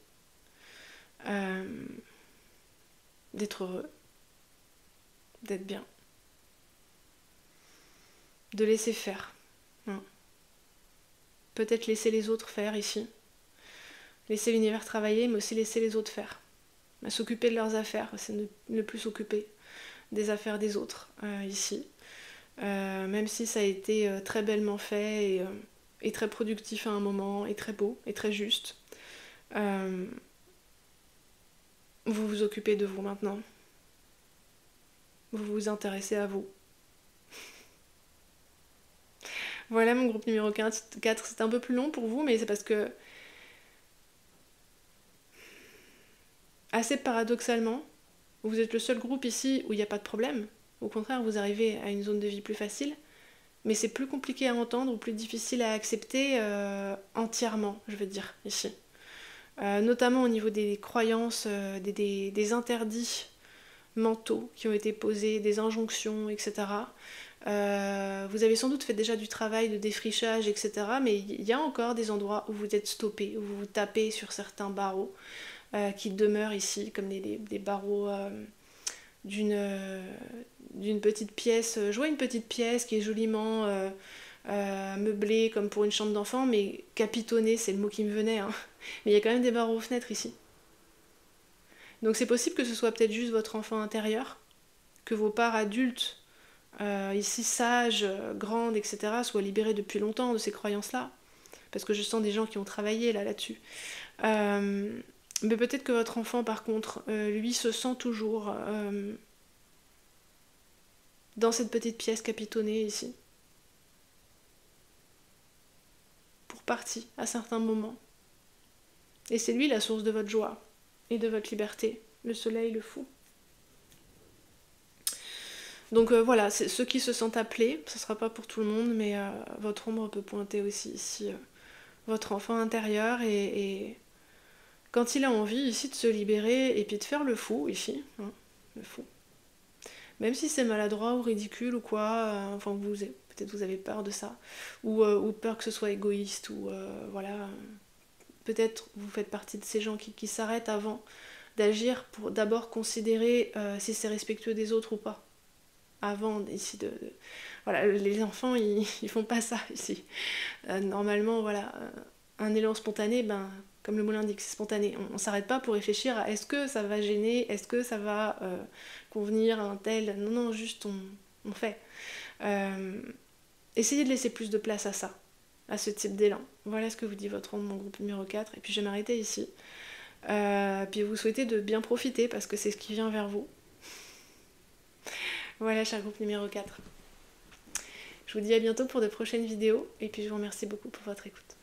D'être heureux. D'être bien. De laisser faire. Hein. Peut-être laisser les autres faire ici. Laisser l'univers travailler, mais aussi laisser les autres faire. S'occuper de leurs affaires, c'est ne plus s'occuper des affaires des autres ici. Même si ça a été très bellement fait et très productif à un moment, et très beau, et très juste. Vous vous occupez de vous maintenant. Vous vous intéressez à vous. Voilà mon groupe numéro 4, c'est un peu plus long pour vous, mais c'est parce que assez paradoxalement, vous êtes le seul groupe ici où il n'y a pas de problème. Au contraire, vous arrivez à une zone de vie plus facile. Mais c'est plus compliqué à entendre ou plus difficile à accepter entièrement, je veux dire, ici. Notamment au niveau des croyances, des interdits mentaux qui ont été posés, des injonctions, etc. Vous avez sans doute fait déjà du travail de défrichage, etc. Mais il y a encore des endroits où vous êtes stoppé, où vous tapez sur certains barreaux qui demeurent ici, comme des barreaux d'une petite pièce. Je vois une petite pièce qui est joliment meublée comme pour une chambre d'enfant, mais capitonnée, c'est le mot qui me venait. Hein. Mais il y a quand même des barreaux aux fenêtres ici. Donc c'est possible que ce soit peut-être juste votre enfant intérieur, que vos parts adultes, ici sages, grandes, etc., soient libérées depuis longtemps de ces croyances-là. Parce que je sens des gens qui ont travaillé là-dessus. Mais peut-être que votre enfant, par contre, lui, se sent toujours dans cette petite pièce capitonnée ici. Pour partie, à certains moments. Et c'est lui la source de votre joie et de votre liberté. Le soleil, le fou. Donc voilà, c'est ceux qui se sentent appelés, ce ne sera pas pour tout le monde, mais votre ombre peut pointer aussi ici votre enfant intérieur et quand il a envie ici de se libérer et puis de faire le fou ici, hein, le fou. Même si c'est maladroit ou ridicule ou quoi, enfin peut-être vous avez peur de ça, ou peur que ce soit égoïste, ou voilà, peut-être vous faites partie de ces gens qui s'arrêtent avant d'agir pour d'abord considérer si c'est respectueux des autres ou pas. Avant ici voilà, les enfants ils font pas ça ici. Normalement voilà, un élan spontané, ben comme le mot l'indique, c'est spontané. On s'arrête pas pour réfléchir à est-ce que ça va gêner, est-ce que ça va convenir à un tel. Non, non, juste on fait. Essayez de laisser plus de place à ça, à ce type d'élan. Voilà ce que vous dit votre onde, mon groupe numéro 4. Et puis je vais m'arrêter ici. Puis vous souhaitez de bien profiter parce que c'est ce qui vient vers vous. Voilà, cher groupe numéro 4. Je vous dis à bientôt pour de prochaines vidéos et puis je vous remercie beaucoup pour votre écoute.